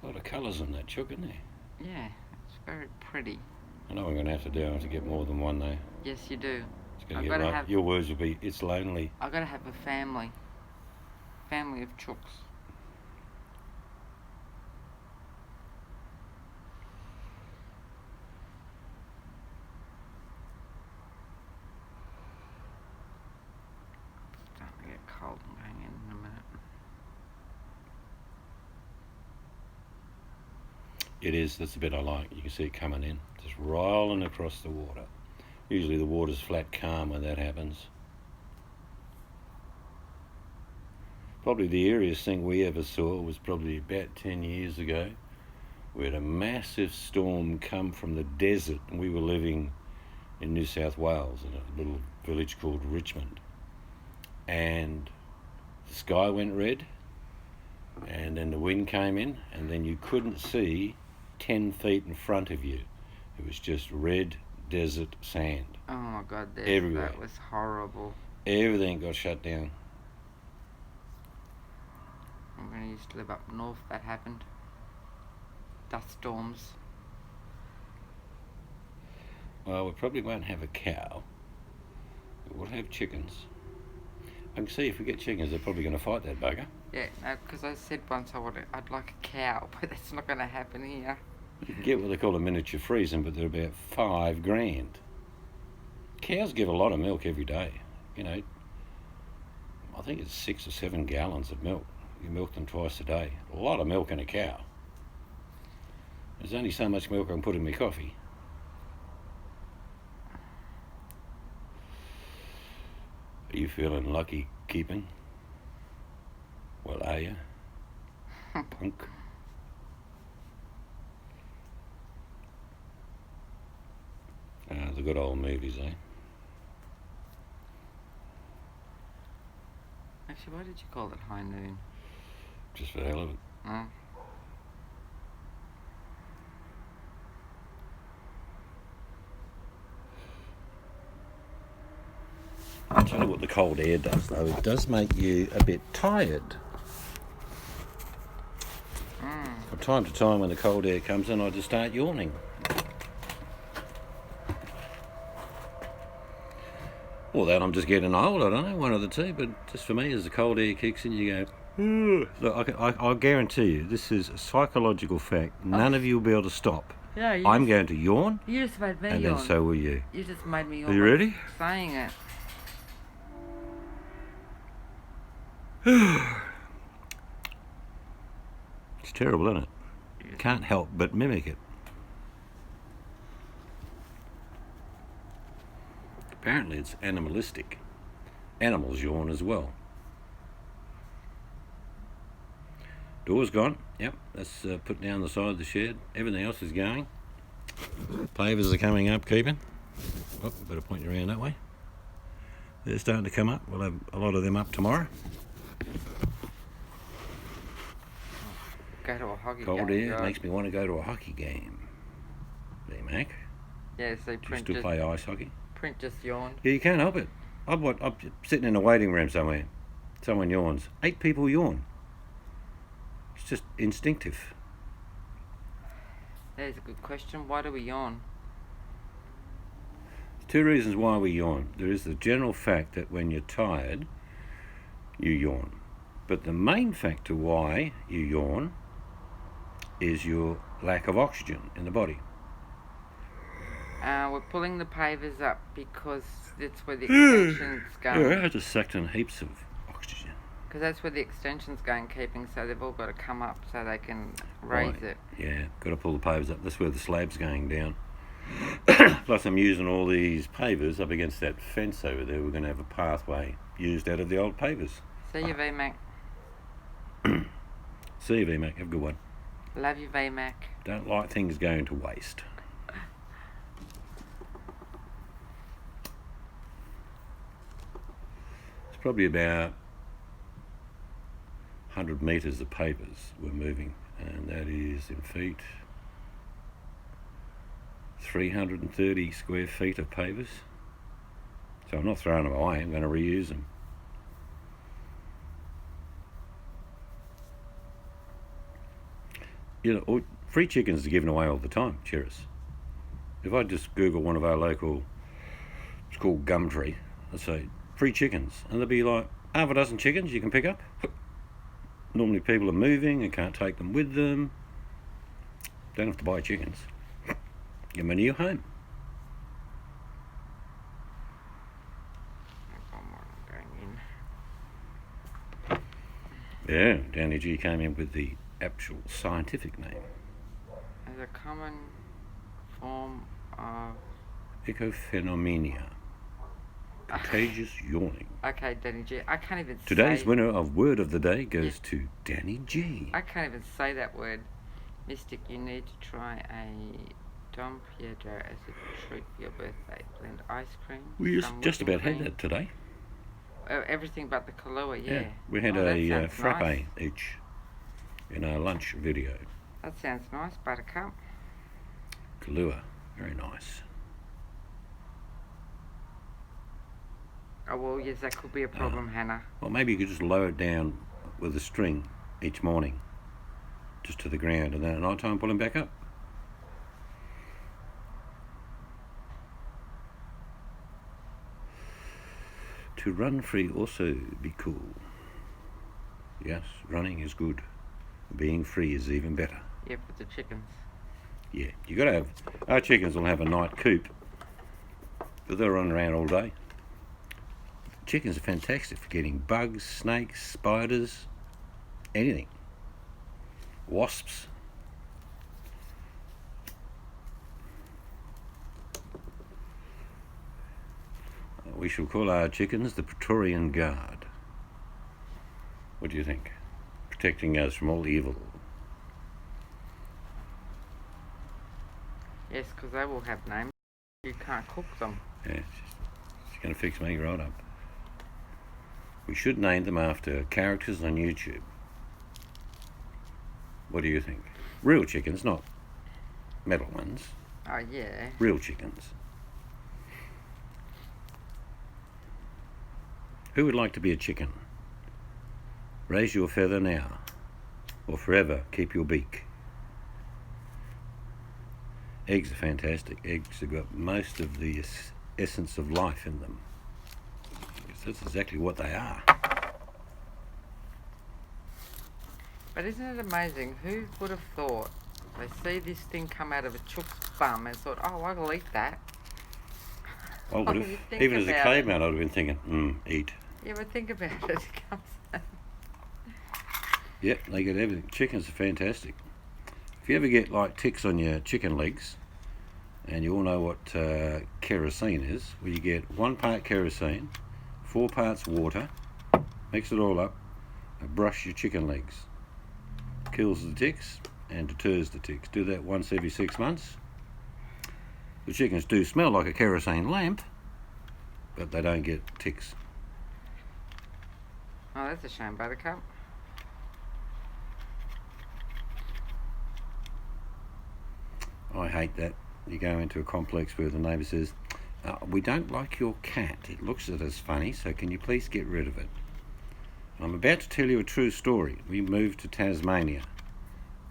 Speaker 1: A lot of colours in that chook, isn't there?
Speaker 2: Yeah, it's very pretty.
Speaker 1: I know I'm going to have to get more than one though.
Speaker 2: Yes, you do.
Speaker 1: It's going to get right. Your words will be, it's lonely.
Speaker 2: I've got to have a family of chooks. It's starting to get cold. I'm going in a minute.
Speaker 1: It is, that's the bit I like. You can see it coming in, just rolling across the water. Usually the water's flat calm when that happens. Probably the eeriest thing we ever saw was probably about 10 years ago. We had a massive storm come from the desert, and we were living in New South Wales in a little village called Richmond. And the sky went red, and then the wind came in, and then you couldn't see 10 feet in front of you. It was just red desert sand.
Speaker 2: Oh my God,
Speaker 1: Everywhere.
Speaker 2: That was horrible.
Speaker 1: Everything got shut down.
Speaker 2: When I used to live up north, that happened. Dust storms.
Speaker 1: Well, we probably won't have a cow. We'll have chickens. I can see if we get chickens, they're probably going to fight that bugger.
Speaker 2: Yeah, no, because I said once I'd like a cow, but that's not going to happen here.
Speaker 1: You can get what they call a miniature freezing, but they're about $5,000. Cows give a lot of milk every day. You know, I think it's 6 or 7 gallons of milk. You milk them twice a day. A lot of milk in a cow. There's only so much milk I can put in my coffee. Are you feeling lucky keeping? Well, are you? Punk. The good old movies, eh?
Speaker 2: Actually, why did you call it high noon?
Speaker 1: Just for the hell of it.
Speaker 2: Oh.
Speaker 1: I'll tell you what the cold air does, though. It does make you a bit tired. From time to time when the cold air comes in, I just start yawning. Or that I'm just getting old, I don't know, one of the two, but just for me, as the cold air kicks in, you go, Look, I'll guarantee you, this is a psychological fact. None of you will be able to stop.
Speaker 2: Yeah,
Speaker 1: I'm going to yawn,
Speaker 2: You just made me
Speaker 1: and
Speaker 2: yawn.
Speaker 1: then so will you.
Speaker 2: You just made me yawn.
Speaker 1: Are you ready?
Speaker 2: Saying it.
Speaker 1: It's terrible, isn't it? Can't help but mimic it. Apparently it's animalistic. Animals yawn as well. Door's gone. Yep, that's put down the side of the shed. Everything else is going. Pavers are coming up, keeping. Oh, better point you around that way. They're starting to come up. We'll have a lot of them up tomorrow.
Speaker 2: Go to a hockey
Speaker 1: Cold
Speaker 2: game.
Speaker 1: air
Speaker 2: right?
Speaker 1: makes me want to go to a hockey game. Mac.
Speaker 2: Yeah, so
Speaker 1: Do you
Speaker 2: Print
Speaker 1: still play ice hockey?
Speaker 2: Print just yawned.
Speaker 1: Yeah, you can't help it. I'm sitting in a waiting room somewhere. Someone yawns. 8 people yawn. It's just instinctive.
Speaker 2: There's a good question. Why do we yawn?
Speaker 1: 2 reasons why we yawn. There is the general fact that when you're tired, you yawn. But the main factor why you yawn is your lack of oxygen in the body.
Speaker 2: We're pulling the pavers up because that's where the extension's going.
Speaker 1: Yeah, I just sucked in heaps of oxygen.
Speaker 2: Because that's where the extension's going, keeping, so they've all got to come up so they can raise
Speaker 1: Right.
Speaker 2: it.
Speaker 1: Yeah, got to pull the pavers up. That's where the slab's going down. Plus I'm using all these pavers up against that fence over there. We're going to have a pathway used out of the old pavers.
Speaker 2: See you, VMAC.
Speaker 1: See you, VMAC. Have a good one.
Speaker 2: Love you, VMAC.
Speaker 1: Don't like things going to waste. It's probably about 100 metres of pavers we're moving, and that is in feet 330 square feet of pavers. So I'm not throwing them away, I'm going to reuse them. You know, free chickens are given away all the time, Cheris. If I just Google one of our local, it's called Gumtree, let's say free chickens, and there'll be like half a dozen chickens you can pick up. Normally people are moving and can't take them with them. Don't have to buy chickens. Give them a new home. Yeah, Danny G came in with the actual scientific name.
Speaker 2: As a common form of...
Speaker 1: Echophenomenia. Contagious yawning.
Speaker 2: Okay, Danny G. I can't even
Speaker 1: Today's
Speaker 2: say...
Speaker 1: winner of Word of the Day goes to Danny G.
Speaker 2: I can't even say that word. Mystic, you need to try a Dom Pietro as a treat for your birthday. Blend ice cream.
Speaker 1: We
Speaker 2: some
Speaker 1: just
Speaker 2: whipping
Speaker 1: about had
Speaker 2: cream.
Speaker 1: that today.
Speaker 2: Everything but the Kahlua, yeah.
Speaker 1: We had
Speaker 2: Oh, that
Speaker 1: a
Speaker 2: sounds
Speaker 1: frappe
Speaker 2: nice.
Speaker 1: each in our lunch video.
Speaker 2: That sounds nice, Buttercup.
Speaker 1: Kahlua, very nice.
Speaker 2: Oh, well, yes, that could be a problem, Hannah.
Speaker 1: Well, maybe you could just lower it down with a string each morning, just to the ground, and then at night time pull him back up. To run free also be cool. Yes, running is good. Being free is even better.
Speaker 2: Yeah, for the chickens.
Speaker 1: Yeah, you got to have. Our chickens will have a night coop, but they'll run around all day. Chickens are fantastic for getting bugs, snakes, spiders, anything. Wasps. We shall call our chickens the Praetorian Guard. What do you think? Protecting us from all evil.
Speaker 2: Yes, because they will have names. You can't cook them.
Speaker 1: Yeah, she's going to fix me right up. We should name them after characters on YouTube. What do you think? Real chickens, not metal ones.
Speaker 2: Oh, yeah.
Speaker 1: Real chickens. Who would like to be a chicken? Raise your feather now, or forever keep your beak. Eggs are fantastic. Eggs have got most of the essence of life in them. That's exactly what they are.
Speaker 2: But isn't it amazing? Who would have thought they see this thing come out of a chook's bum and thought, oh, I'll eat that.
Speaker 1: I would have.
Speaker 2: You think
Speaker 1: Even as a
Speaker 2: about
Speaker 1: caveman, I'd have been thinking, eat.
Speaker 2: Yeah, but think about it. It comes
Speaker 1: Yep, they get everything. Chickens are fantastic. If you ever get like ticks on your chicken legs, and you all know what kerosene is, where you get 1 part kerosene, 4 parts water, mix it all up, and brush your chicken legs. Kills the ticks and deters the ticks. Do that once every 6 months. The chickens do smell like a kerosene lamp, but they don't get ticks.
Speaker 2: Oh, that's a shame, Buttercup.
Speaker 1: I hate that. You go into a complex where the neighbour says, we don't like your cat. It looks at us funny, so can you please get rid of it? I'm about to tell you a true story. We moved to Tasmania,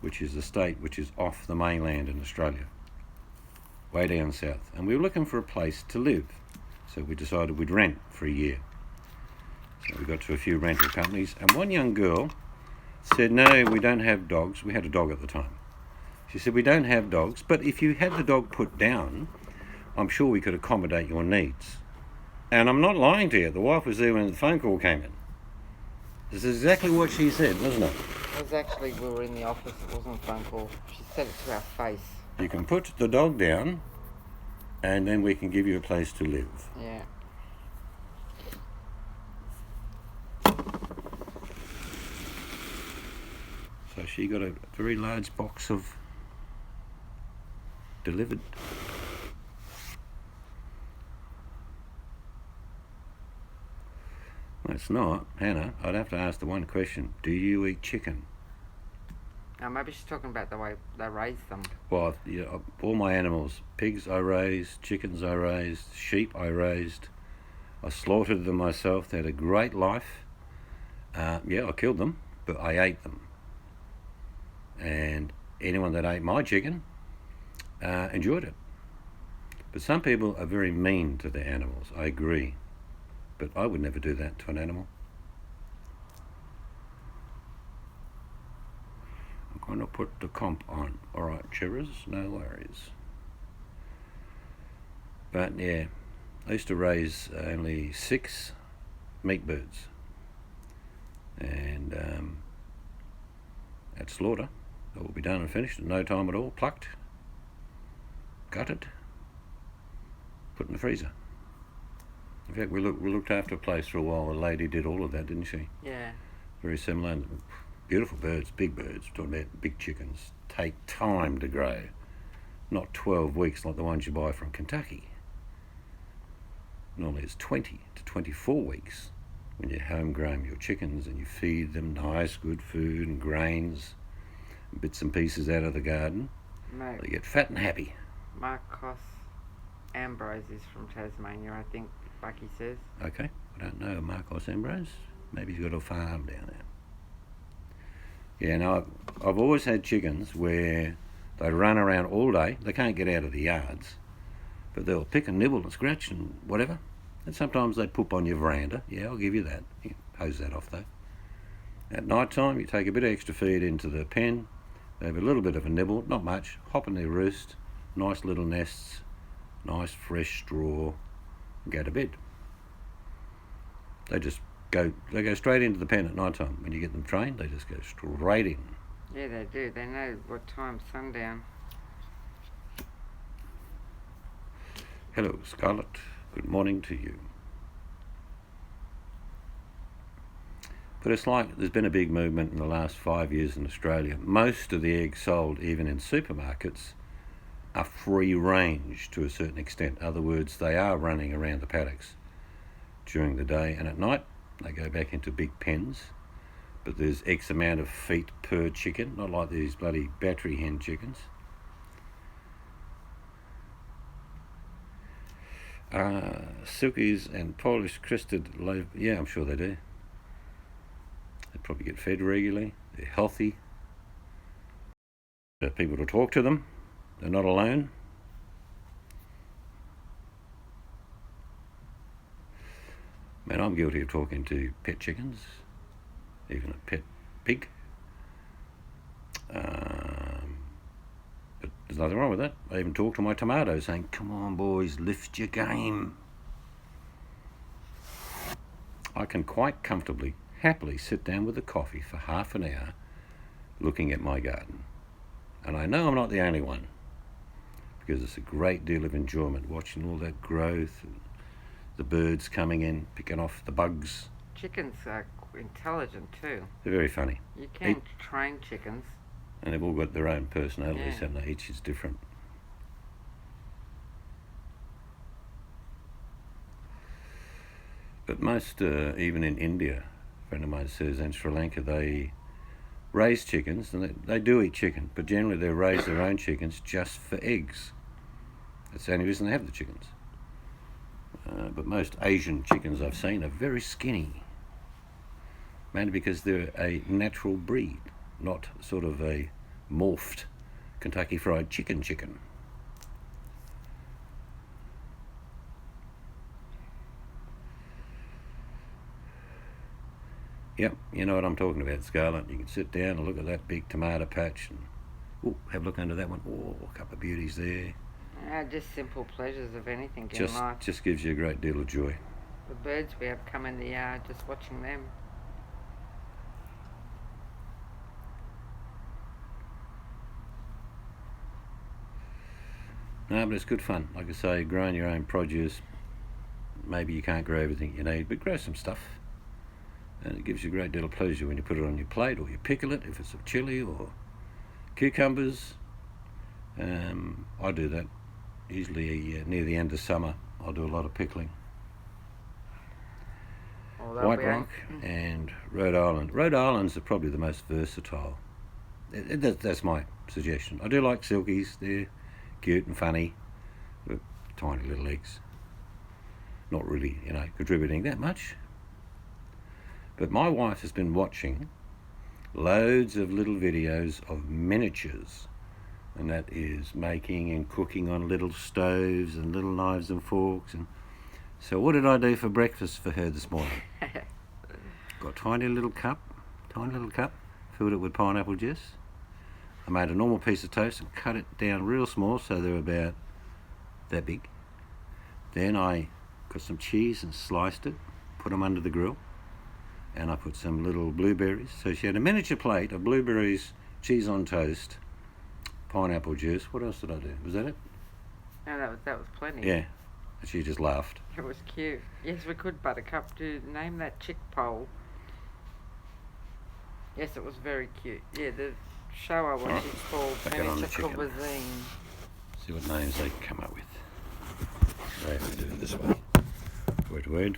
Speaker 1: which is a state which is off the mainland in Australia, way down south. And we were looking for a place to live. So we decided we'd rent for a year. So we got to a few rental companies, and one young girl said, no, we don't have dogs. We had a dog at the time. She said, we don't have dogs, but if you had the dog put down, I'm sure we could accommodate your needs. And I'm not lying to you. The wife was there when the phone call came in. This is exactly what she said, wasn't it?
Speaker 2: It was actually, we were in the office. It wasn't a phone call. She said it to our face.
Speaker 1: You can put the dog down, and then we can give you a place to live.
Speaker 2: Yeah.
Speaker 1: So she got a very large box of delivered. Well, it's not, Hannah. I'd have to ask the one question. Do you eat chicken?
Speaker 2: Now, maybe she's talking about the way they raise them.
Speaker 1: Well, all my animals, pigs I raised, chickens I raised, sheep I raised. I slaughtered them myself. They had a great life. I killed them, but I ate them. And anyone that ate my chicken enjoyed it. But some people are very mean to their animals, I agree. But I would never do that to an animal. I'm going to put the comp on. All right, Chivers, no worries. But yeah, I used to raise only 6 meat birds. And at slaughter, it will be done and finished in no time at all, plucked, gutted, put in the freezer. In fact, we looked after a place for a while. A lady did all of that, didn't she?
Speaker 2: Yeah.
Speaker 1: Very similar. Beautiful birds, big birds. We're talking about big chickens. Take time to grow. Not 12 weeks like the ones you buy from Kentucky. Normally it's 20 to 24 weeks when you homegrown your chickens and you feed them nice, good food and grains, and bits and pieces out of the garden.
Speaker 2: No.
Speaker 1: They get fat and happy.
Speaker 2: Marcos Ambrose is from Tasmania, I think, Bucky says.
Speaker 1: Okay, I don't know Marcos Ambrose. Maybe he's got a farm down there. Yeah, no, I've always had chickens where they run around all day. They can't get out of the yards, but they'll pick and nibble and scratch and whatever. And sometimes they poop on your veranda. Yeah, I'll give you that. You hose that off though. At night time, you take a bit of extra feed into the pen. They have a little bit of a nibble, not much. Hop in their roost, nice little nests, nice fresh straw, and go to bed. They go straight into the pen at night time. When you get them trained, they just go straight in.
Speaker 2: Yeah, they do. They know what time, sundown.
Speaker 1: Hello, Scarlett. Good morning to you. But it's like there's been a big movement in the last 5 years in Australia. Most of the eggs sold, even in supermarkets, are free range to a certain extent. In other words, they are running around the paddocks during the day, and at night they go back into big pens. But there's X amount of feet per chicken, not like these bloody battery hen chickens. Silkies and Polish crested loaf. Yeah, I'm sure they do. They probably get fed regularly. They're healthy. There are people to talk to them. They're not alone. Man, I'm guilty of talking to pet chickens, even a pet pig. nothing wrong with that. I even talk to my tomatoes saying, come on boys, lift your game. I can quite comfortably, happily sit down with a coffee for half an hour looking at my garden. And I know I'm not the only one, because it's a great deal of enjoyment watching all that growth and the birds coming in, picking off the bugs.
Speaker 2: Chickens are intelligent too.
Speaker 1: They're very funny.
Speaker 2: You can train chickens.
Speaker 1: And they've all got their own personalities,
Speaker 2: Yeah.
Speaker 1: haven't they? Each is different. But most, even in India, a friend of mine says, and Sri Lanka, they raise chickens, and they do eat chicken, but generally they raise their own chickens just for eggs. That's the only reason they have the chickens. But most Asian chickens I've seen are very skinny, mainly because they're a natural breed, not sort of a morphed Kentucky Fried Chicken chicken. Yep, you know what I'm talking about, Scarlett. You can sit down and look at that big tomato patch and have a look under that one. Oh, a couple of beauties there.
Speaker 2: Just simple pleasures of anything in life.
Speaker 1: Just gives you a great deal of joy.
Speaker 2: The birds we have come in the yard, just watching them.
Speaker 1: No, but it's good fun. Like I say, growing your own produce. Maybe you can't grow everything you need, but grow some stuff. And it gives you a great deal of pleasure when you put it on your plate, or you pickle it, if it's a chili or cucumbers. I do that usually near the end of summer. I'll do a lot of pickling. White Rock and Rhode Island. Rhode Islands are probably the most versatile. That's my suggestion. I do like silkies. They're cute and funny, with tiny little eggs. Not really, contributing that much. But my wife has been watching loads of little videos of miniatures, and that is making and cooking on little stoves and little knives and forks. And so what did I do for breakfast for her this morning? Got a tiny little cup, filled it with pineapple juice. I made a normal piece of toast and cut it down real small so they're about that big. Then I got some cheese and sliced it, put them under the grill, and I put some little blueberries. So she had a miniature plate of blueberries, cheese on toast, pineapple juice. What else did I do? Was that it?
Speaker 2: No, that was plenty.
Speaker 1: Yeah. And she just laughed.
Speaker 2: It was cute. Yes, we could, Buttercup, do name that chick pole. Yes, it was very cute. Yeah, the show I watched is called
Speaker 1: Back it on the
Speaker 2: Miniature
Speaker 1: chicken.
Speaker 2: Cuisine.
Speaker 1: See what names they come up with. They have to do it this way.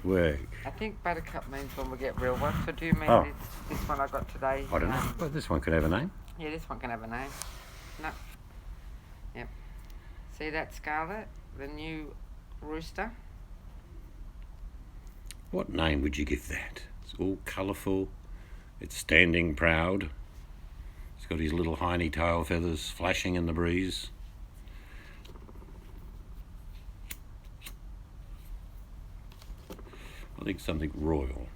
Speaker 1: Work.
Speaker 2: I think Buttercup means when we get real ones. So do you mean
Speaker 1: Oh.
Speaker 2: this one I got today?
Speaker 1: I don't know. Well, this one could have a name.
Speaker 2: Yeah, this one can have a name. No. Yep. See that, Scarlet? The new rooster?
Speaker 1: What name would you give that? It's all colourful. It's standing proud. It's got his little hiney tail feathers flashing in the breeze. I think something royal.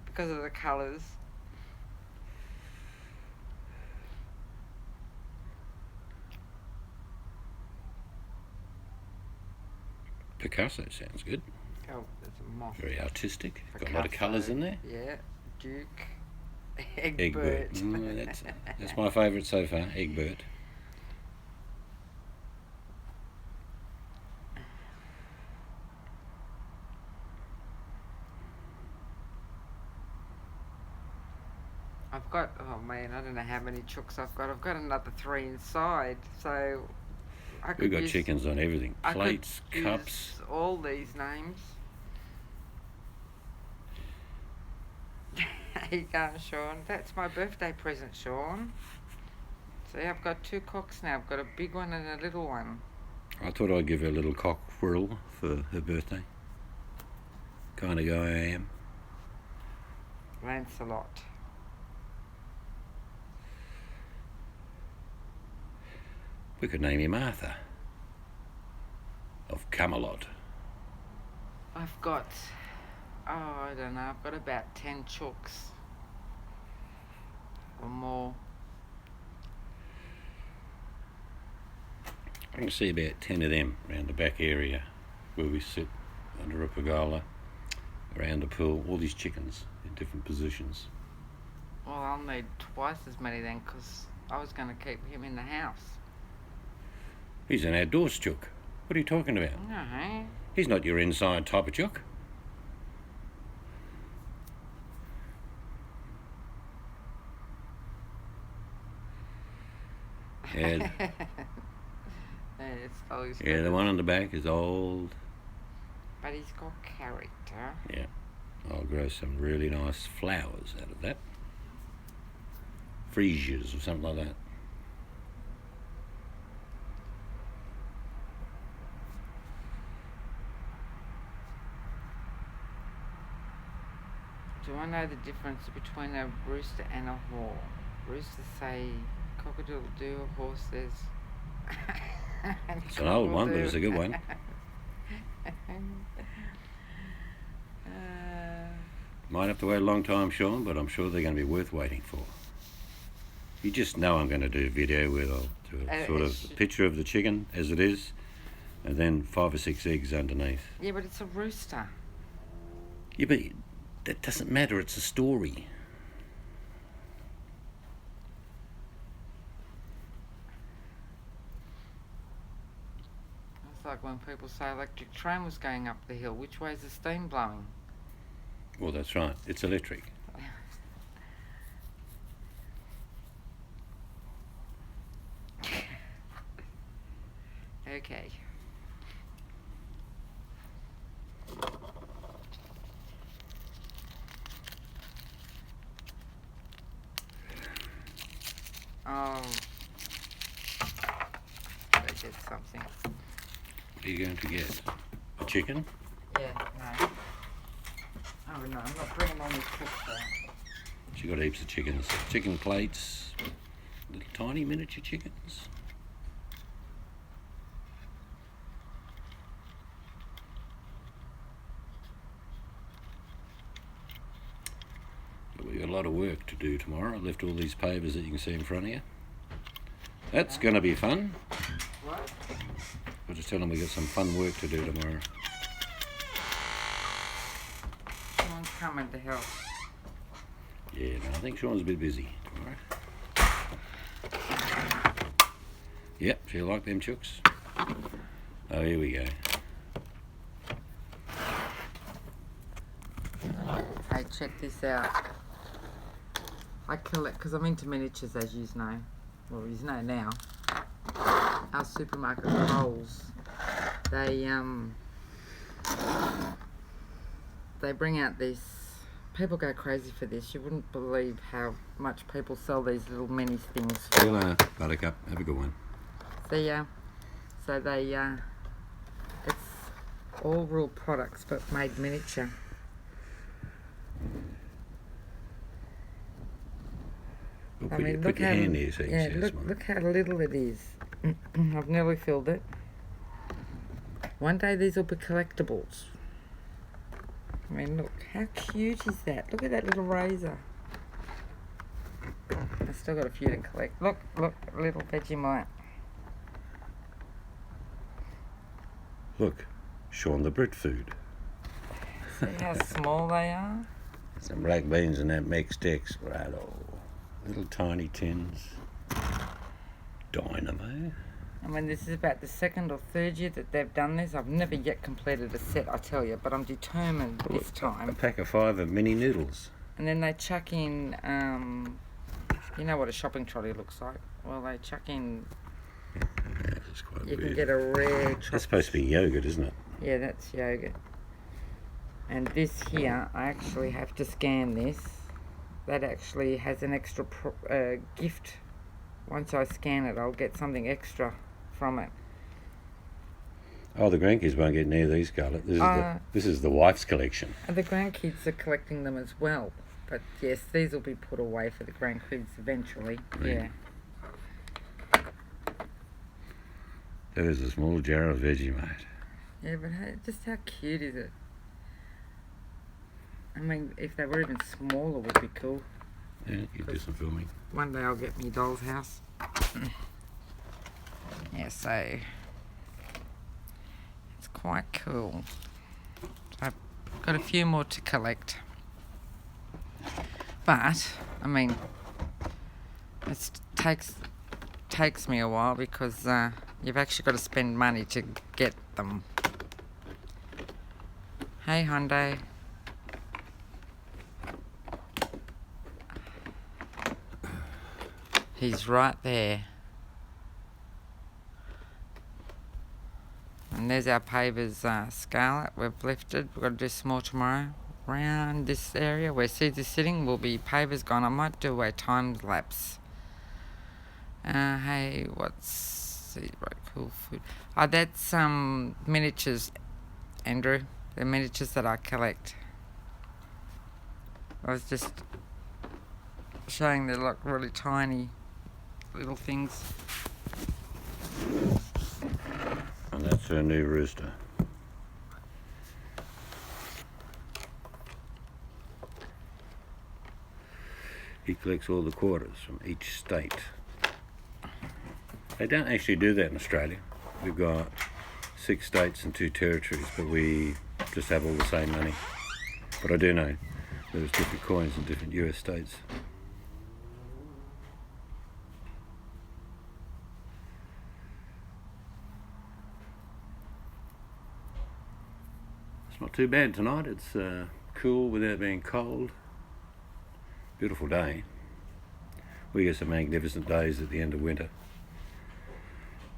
Speaker 2: Because of the colours.
Speaker 1: Picasso sounds good.
Speaker 2: Oh, there's a moth.
Speaker 1: Very artistic. Got a lot of colours in there.
Speaker 2: Yeah. Duke.
Speaker 1: Egbert.
Speaker 2: Egbert.
Speaker 1: That's my favourite so far, Egbert.
Speaker 2: I've got, oh man, I don't know how many chooks I've got. I've got another 3 inside, so I could
Speaker 1: We've got
Speaker 2: use,
Speaker 1: chickens on everything.
Speaker 2: I could
Speaker 1: Plates,
Speaker 2: use
Speaker 1: cups.
Speaker 2: all these names. There you go, Sean. That's my birthday present, Sean. See, I've got 2 cocks now. I've got a big one and a little one.
Speaker 1: I thought I'd give her a little cockerel for her birthday. Kind of guy I am.
Speaker 2: Lancelot.
Speaker 1: We could name him Arthur. Of Camelot.
Speaker 2: I've got, I don't know, I've got about 10 chooks or more.
Speaker 1: I can see about 10 of them around the back area where we sit under a pergola, around the pool, all these chickens in different positions.
Speaker 2: Well, I'll need twice as many then, because I was going to keep him in the house.
Speaker 1: He's an outdoors chook. What are you talking about?
Speaker 2: No.
Speaker 1: He's not your inside type of chook. Yeah, yeah, the one on the back is old.
Speaker 2: But he's got character.
Speaker 1: Yeah, I'll grow some really nice flowers out of that. Freesias or something like that.
Speaker 2: Do I know the difference between a rooster and a whore? Roosters say cock-a-doodle-doo, a horse says...
Speaker 1: It's an old one, but it's a good one. Might have to wait a long time, Sean, but I'm sure they're going to be worth waiting for. You just know I'm going to do a video where I'll do a sort of picture of the chicken as it is, and then 5 or 6 eggs underneath.
Speaker 2: Yeah, but it's a rooster.
Speaker 1: Yeah, but that doesn't matter, it's a story.
Speaker 2: It's like when people say electric train was going up the hill. Which way is the steam blowing?
Speaker 1: Well, that's right, it's electric.
Speaker 2: Okay. Oh, I did something.
Speaker 1: What are you going to get? A chicken?
Speaker 2: Yeah, no. Oh no, I'm not bringing all these cooks out.
Speaker 1: She got heaps of chickens. Chicken plates, little tiny miniature chickens. But we've got a lot of work to do tomorrow. I left all these pavers that you can see in front of you. That's going to be fun.
Speaker 2: What?
Speaker 1: I'll just tell them we got some fun work to do tomorrow.
Speaker 2: Someone's coming to help.
Speaker 1: Yeah, no, I think Sean's a bit busy tomorrow. Yep, feel like them chooks? Oh, here we go.
Speaker 2: Hey, check this out. I collect, because I'm into miniatures, as you know. Well, you know now. Our supermarket Coles, they bring out these. People go crazy for this. You wouldn't believe how much people sell these little mini things.
Speaker 1: See you later, Buttercup. Have a good one.
Speaker 2: See ya. So they, it's all real products but made miniature.
Speaker 1: We'll
Speaker 2: I
Speaker 1: put,
Speaker 2: mean,
Speaker 1: put your hand there so you can see this
Speaker 2: look,
Speaker 1: one.
Speaker 2: look how little it is. I've nearly filled it. One day these will be collectibles. I mean, look, how cute is that? Look at that little razor. I've still got a few to collect. Look, little Vegemite.
Speaker 1: Look, Sean the Brit food.
Speaker 2: See how small they are?
Speaker 1: Some black beans and that mixed X, righto. Little tiny tins. Dynamo.
Speaker 2: I mean, this is about the 2nd or 3rd year that they've done this. I've never yet completed a set, I tell you, but I'm determined this
Speaker 1: A
Speaker 2: time.
Speaker 1: pack of 5 of mini noodles.
Speaker 2: And then they chuck in, you know what a shopping trolley looks like? Well, they chuck in,
Speaker 1: Yeah, that's quite
Speaker 2: you
Speaker 1: weird.
Speaker 2: can get a rare
Speaker 1: That's supposed to be yogurt, isn't it?
Speaker 2: Yeah, that's yogurt. And this here, I actually have to scan this. That actually has an extra gift. Once I scan it, I'll get something extra from it.
Speaker 1: Oh, the grandkids won't get near these, Scarlett. This is the wife's collection.
Speaker 2: And the grandkids are collecting them as well. But yes, these will be put away for the grandkids eventually.
Speaker 1: Right.
Speaker 2: Yeah.
Speaker 1: There's a small jar of Vegemite.
Speaker 2: Yeah, but just how cute is it? I mean, if they were even smaller, would be cool.
Speaker 1: Yeah, you do some filming.
Speaker 2: One day I'll get me doll's house. Yeah, so quite cool. I've got a few more to collect. But, I mean, it takes me a while because you've actually got to spend money to get them. Hey, Hyundai. He's right there. And there's our pavers scale that we've lifted. We've got to do some more tomorrow. Around this area where Seeds is sitting will be pavers gone. I might do a time lapse. Hey, what's the right cool food? That's miniatures, Andrew. They're miniatures that I collect. I was just showing they're like really tiny little things.
Speaker 1: And that's her new rooster. He collects all the quarters from each state. They don't actually do that in Australia. We've got 6 states and 2 territories, but we just have all the same money. But I do know there's different coins in different US states. It's not too bad tonight. It's cool without being cold. Beautiful day. We get some magnificent days at the end of winter.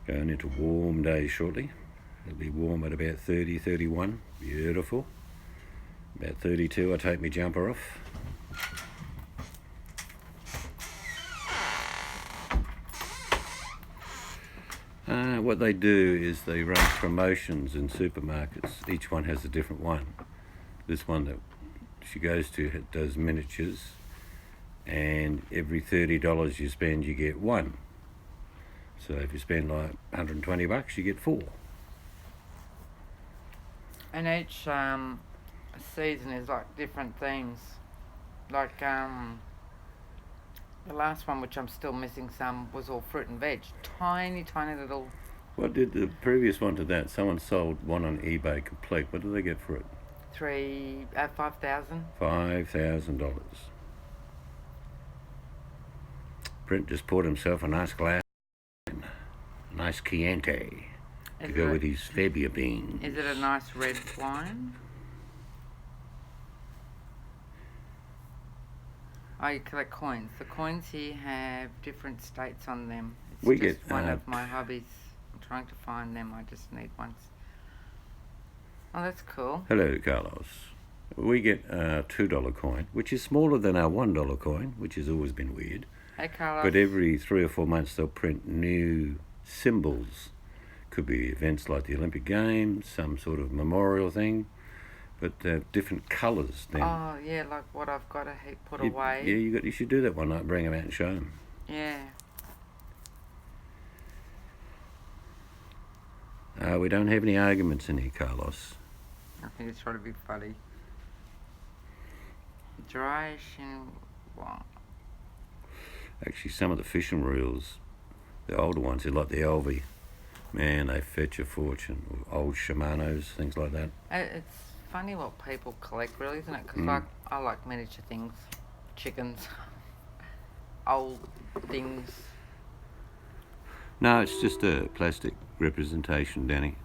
Speaker 1: Going into warm days shortly. It'll be warm at about 30, 31. Beautiful. About 32, I take my jumper off. What they do is they run promotions in supermarkets. Each one has a different one. This one that she goes to does miniatures, and every $30 you spend you get 1. So if you spend like $120 you get 4.
Speaker 2: And each season is like different themes. Like the last one, which I'm still missing some, was all fruit and veg. Tiny little.
Speaker 1: What did the previous one to that? Someone sold one on eBay complete. What did they get for it?
Speaker 2: $5,000.
Speaker 1: $5,000. Brent just poured himself a nice glass, a nice Chianti to go with his Fabia beans.
Speaker 2: Is it a nice red wine? Oh, you collect coins. The coins here have different states on them. It's
Speaker 1: We
Speaker 2: just
Speaker 1: get,
Speaker 2: one of my hobbies. I'm trying to find them. I just need ones. Oh, that's cool.
Speaker 1: Hello, Carlos. We get a $2 coin, which is smaller than our $1 coin, which has always been weird.
Speaker 2: Hey, Carlos.
Speaker 1: But every 3 or 4 months they'll print new symbols. Could be events like the Olympic Games, some sort of memorial thing, but different colours then.
Speaker 2: Oh, yeah, like what I've got to put away.
Speaker 1: Yeah, you should do that one night, bring them out and show them.
Speaker 2: Yeah.
Speaker 1: We don't have any arguments in here, Carlos.
Speaker 2: I think it's trying to be funny. Dry Chinois.
Speaker 1: Actually, some of the fishing reels, the older ones, they're like the LV. Man, they fetch a fortune. Old Shimano's, things like that.
Speaker 2: It's funny what people collect, really, isn't it? Because I like miniature things, chickens, old things.
Speaker 1: No, it's just a plastic representation, Danny.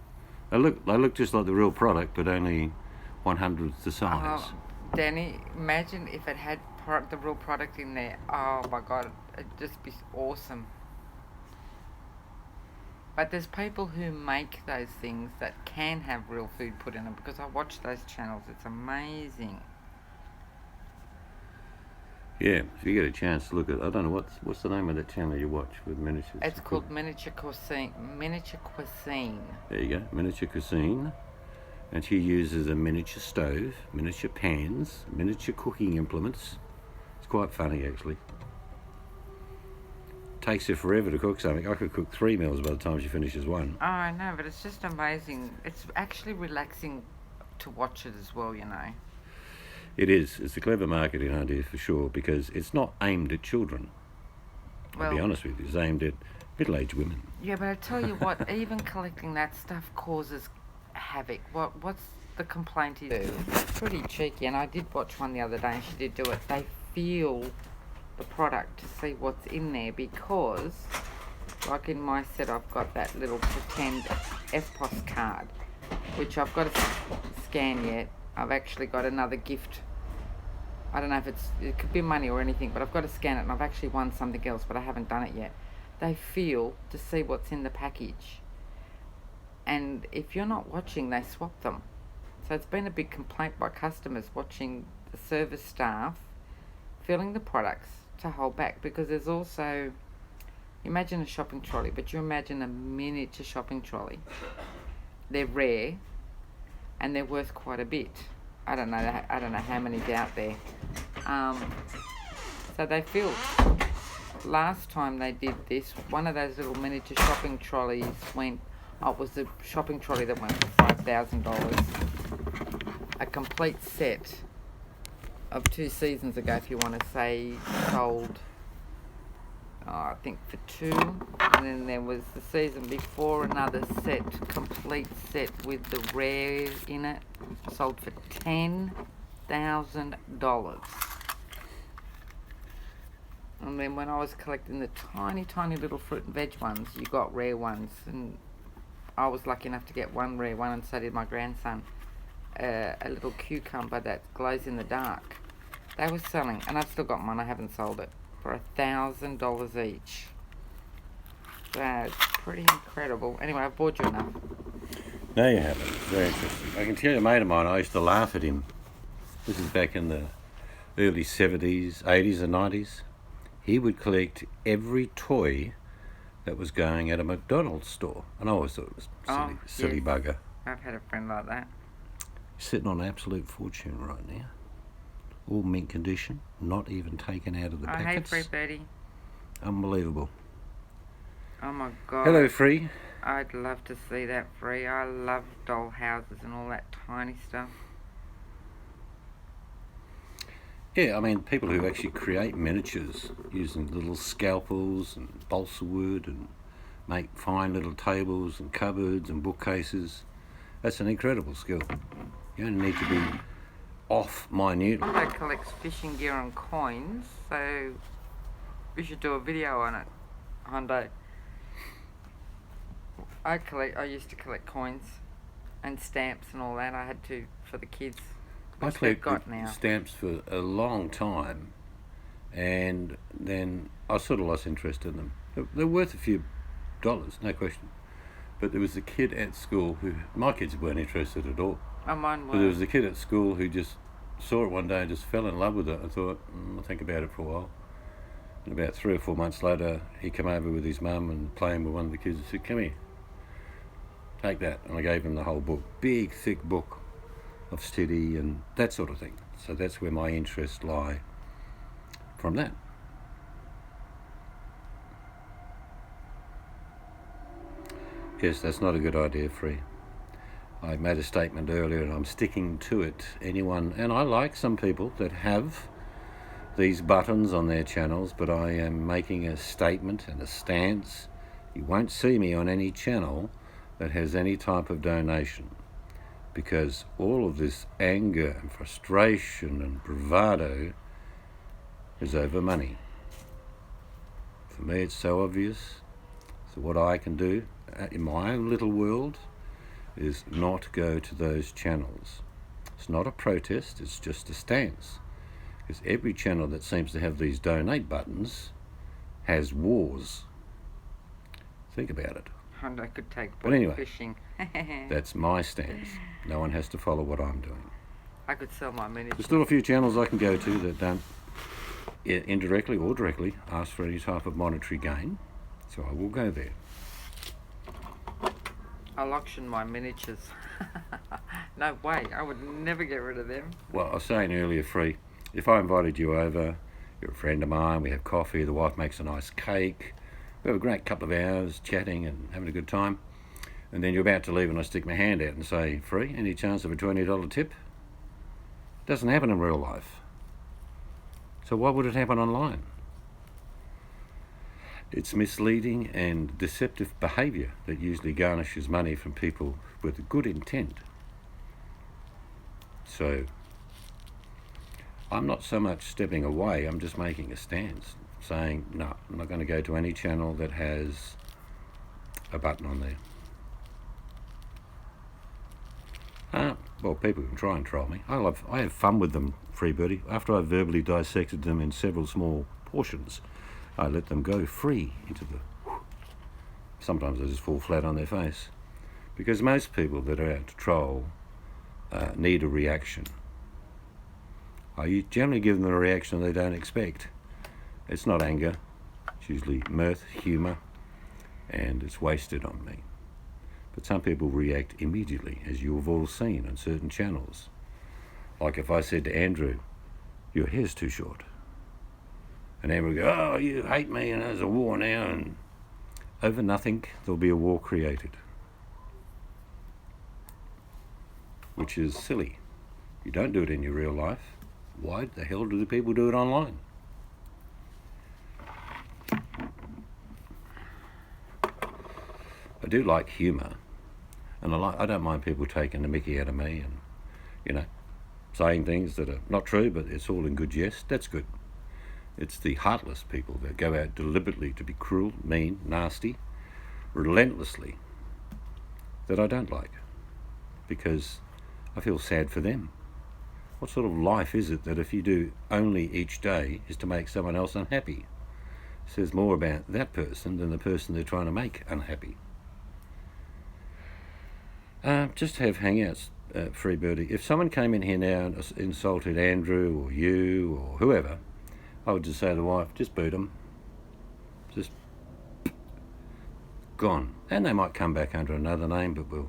Speaker 1: They look just like the real product, but only 1/100th the size.
Speaker 2: Danny, imagine if it had the real product in there. Oh my God, it'd just be awesome. But there's people who make those things that can have real food put in them, because I watch those channels. It's amazing.
Speaker 1: Yeah, if you get a chance to look at, I don't know what's the name of that channel you watch with miniatures.
Speaker 2: It's called Miniature Cuisine. Miniature Cuisine.
Speaker 1: There you go, Miniature Cuisine. And she uses a miniature stove, miniature pans, miniature cooking implements. It's quite funny, actually. Takes her forever to cook something. I could cook 3 meals by the time she finishes one.
Speaker 2: Oh, I know, but it's just amazing. It's actually relaxing to watch it as well, you know.
Speaker 1: It is. It's a clever marketing idea for sure, because it's not aimed at children. I'll be honest with you, it's aimed at middle-aged women.
Speaker 2: Yeah, but I tell you what, even collecting that stuff causes havoc. What's the complaint is? It's pretty cheeky, and I did watch one the other day, and she did do it. They feel the product to see what's in there because, like in my set, I've got that little pretend FPOS card, which I've got to scan yet. I've actually got another gift. I don't know if it could be money or anything, but I've got to scan it, and I've actually won something else, but I haven't done it yet. They feel to see what's in the package, and if you're not watching, they swap them. So it's been a big complaint by customers watching the service staff filling the products to hold back, because there's also, imagine a shopping trolley, but you imagine a miniature shopping trolley. They're rare and they're worth quite a bit. I don't know how many's out there. So they filled. Last time they did this, one of those little miniature shopping trolleys went, it was a shopping trolley that went for $5,000. A complete set of 2 seasons ago, if you want to say, sold, I think for 2. And then there was the season before, another set, complete set with the rare in it, sold for $10,000. And then when I was collecting the tiny, tiny little fruit and veg ones, you got rare ones. And I was lucky enough to get one rare one, and so did my grandson. A little cucumber that glows in the dark. They were selling, and I've still got mine, I haven't sold it, for $1,000 each. That's pretty incredible. Anyway, I've bored you enough.
Speaker 1: No, you haven't. Very interesting. I can tell you, a mate of mine, I used to laugh at him. This is back in the early 70s, 80s and 90s. He would collect every toy that was going at a McDonald's store. And I always thought it was silly
Speaker 2: yes.
Speaker 1: bugger.
Speaker 2: I've had a friend like that.
Speaker 1: He's sitting on an absolute fortune right now. All mint condition, not even taken out of the packets.
Speaker 2: Hey, Free Birdie.
Speaker 1: Unbelievable.
Speaker 2: Oh my God.
Speaker 1: Hello, Free.
Speaker 2: I'd love to see that, Free. I love doll houses and all that tiny stuff.
Speaker 1: Yeah, I mean, people who actually create miniatures using little scalpels and balsa wood and make fine little tables and cupboards and bookcases. That's an incredible skill. You only need to be off minutely.
Speaker 2: Hondo collects fishing gear and coins, so we should do a video on it, Hondo. I used to collect coins and stamps and all that. I had to for the kids.
Speaker 1: I collected stamps for a long time, and then I sort of lost interest in them. They're worth a few dollars, no question. But there was a kid at school who, my kids weren't interested at all.
Speaker 2: Oh, mine were.
Speaker 1: But there was a kid at school who just saw it one day and just fell in love with it. I thought, I'll think about it for a while. And about 3 or 4 months later, he came over with his mum and playing with one of the kids and said, come here, take that. And I gave him the whole book, big, thick book of steady and that sort of thing. So that's where my interests lie from that. Yes, that's not a good idea, Free. I made a statement earlier and I'm sticking to it. Anyone, and I like some people that have these buttons on their channels, but I am making a statement and a stance. You won't see me on any channel that has any type of donation, because all of this anger and frustration and bravado is over money. For me, it's so obvious. So what I can do in my own little world is not go to those channels. It's not a protest, it's just a stance. Because every channel that seems to have these donate buttons has wars. Think about it.
Speaker 2: Hondo could take
Speaker 1: But anyway,
Speaker 2: fishing.
Speaker 1: that's my stance. No one has to follow what I'm doing.
Speaker 2: I could sell my miniatures.
Speaker 1: There's still a few channels I can go to that don't indirectly or directly ask for any type of monetary gain. So I will go there.
Speaker 2: I'll auction my miniatures. No way, I would never get rid of them.
Speaker 1: Well, I was saying earlier, Free, if I invited you over, you're a friend of mine, we have coffee, the wife makes a nice cake, we have a great couple of hours chatting and having a good time, and then you're about to leave and I stick my hand out and say, Free, any chance of a $20 tip? Doesn't happen in real life. So why would it happen online? It's misleading and deceptive behaviour that usually garnishes money from people with good intent. So I'm not so much stepping away, I'm just making a stance, saying, no, I'm not going to go to any channel that has a button on there. Well, people can try and troll me. I have fun with them, Free Birdie. After I've verbally dissected them in several small portions, I let them go free into the... Sometimes they just fall flat on their face. Because most people that are out to troll need a reaction. I generally give them a reaction they don't expect. It's not anger, it's usually mirth, humour, and it's wasted on me. But some people react immediately, as you have all seen on certain channels. Like if I said to Andrew, your hair's too short. And Andrew would go, oh, you hate me and there's a war now, and over nothing there'll be a war created. Which is silly. You don't do it in your real life. Why the hell do the people do it online? I do like humour, and I don't mind people taking the mickey out of me and, saying things that are not true, but it's all in good jest. That's good. It's the heartless people that go out deliberately to be cruel, mean, nasty, relentlessly, that I don't like, because I feel sad for them. What sort of life is it that if you do only each day is to make someone else unhappy? It says more about that person than the person they're trying to make unhappy. Just have hangouts, Free Birdie. If someone came in here now and insulted Andrew or you or whoever, I would just say to the wife, just boot them. Just gone. And they might come back under another name, but we'll...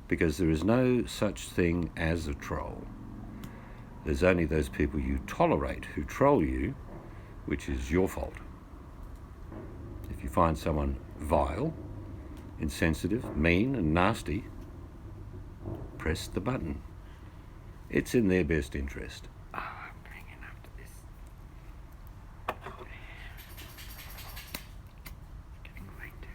Speaker 1: Because there is no such thing as a troll. There's only those people you tolerate who troll you, which is your fault. If you find someone vile, insensitive, mean and nasty, press the button. It's in their best interest.
Speaker 2: Oh, I'm bringing up to this. Getting late.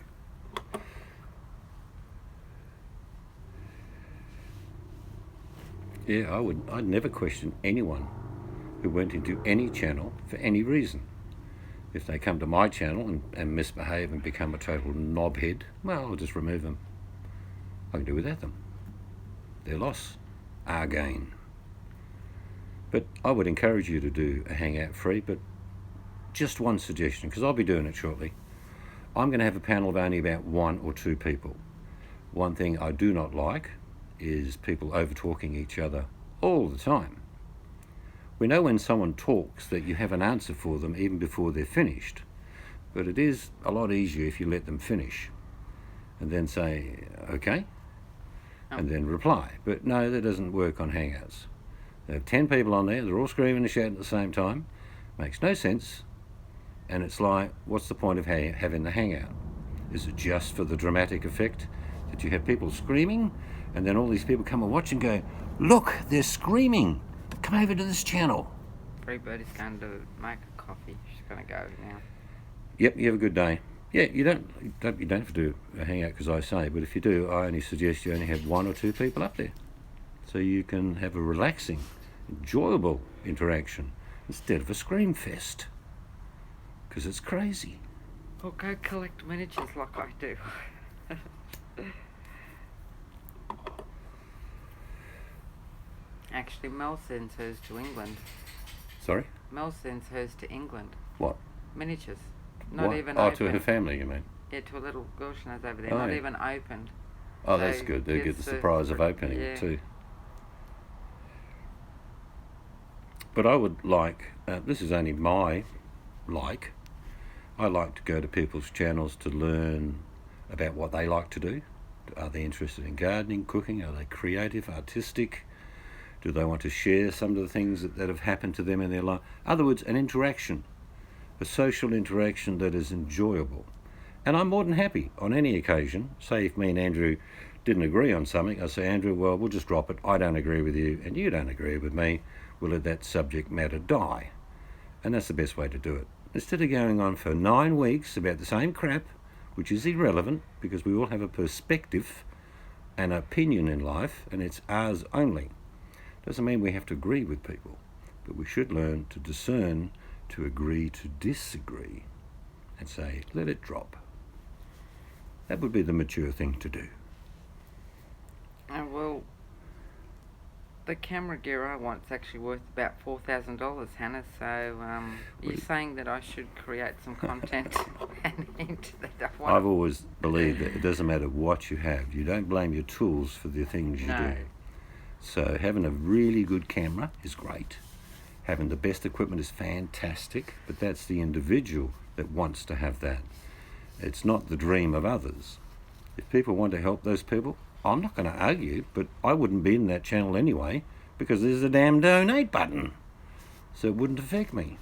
Speaker 1: Yeah, I'd never question anyone who went into any channel for any reason. If they come to my channel and misbehave and become a total knobhead, well, I'll just remove them. I can do without them. Their loss, our gain. But I would encourage you to do a hangout free, but just one suggestion, because I'll be doing it shortly. I'm going to have a panel of only about 1 or 2 people. One thing I do not like is people over-talking each other all the time. We know when someone talks that you have an answer for them even before they're finished, but it is a lot easier if you let them finish and then say, okay, and then reply. But no, that doesn't work on Hangouts. They have 10 people on there, they're all screaming and shouting at the same time, makes no sense, and it's like, what's the point of having the Hangout? Is it just for the dramatic effect that you have people screaming and then all these people come and watch and go, look, they're screaming. Come over to this channel.
Speaker 2: Free Birdie's going to make a coffee. She's going to go now.
Speaker 1: Yep, you have a good day. Yeah, you don't have to do a hangout because I say, but if you do, I only suggest you only have 1 or 2 people up there, so you can have a relaxing, enjoyable interaction instead of a scream fest, because it's crazy.
Speaker 2: Or go collect miniatures like I do. Actually, Mel sends hers to England.
Speaker 1: Sorry?
Speaker 2: Mel sends hers to England.
Speaker 1: What?
Speaker 2: Miniatures. Not
Speaker 1: What?
Speaker 2: even
Speaker 1: Oh,
Speaker 2: open.
Speaker 1: to her family, you mean?
Speaker 2: Yeah, to a little girl she knows over there.
Speaker 1: Oh,
Speaker 2: Not
Speaker 1: yeah.
Speaker 2: even opened.
Speaker 1: Oh,
Speaker 2: So
Speaker 1: that's good. They get the
Speaker 2: it's,
Speaker 1: surprise of opening
Speaker 2: yeah.
Speaker 1: it too. But I would like, this is only my like, I like to go to people's channels to learn about what they like to do. Are they interested in gardening, cooking? Are they creative, artistic? Do they want to share some of the things that have happened to them in their life? In other words, an interaction, a social interaction that is enjoyable. And I'm more than happy on any occasion. Say if me and Andrew didn't agree on something, I say, Andrew, well, we'll just drop it. I don't agree with you and you don't agree with me. We'll let that subject matter die. And that's the best way to do it. instead of going on for 9 weeks about the same crap, which is irrelevant because we all have a perspective and opinion in life, and it's ours only. Doesn't mean we have to agree with people, but we should learn to discern, to agree to disagree, and say, let it drop. That would be the mature thing to do.
Speaker 2: Well, the camera gear I want's actually worth about $4,000, Hannah. So you're saying that I should create some content and into that?
Speaker 1: I've always believed that it doesn't matter what you have. You don't blame your tools for the things you do. So having a really good camera is great. Having the best equipment is fantastic, but that's the individual that wants to have that. It's not the dream of others. If people want to help those people, I'm not going to argue, but I wouldn't be in that channel anyway because there's a damn donate button. So it wouldn't affect me.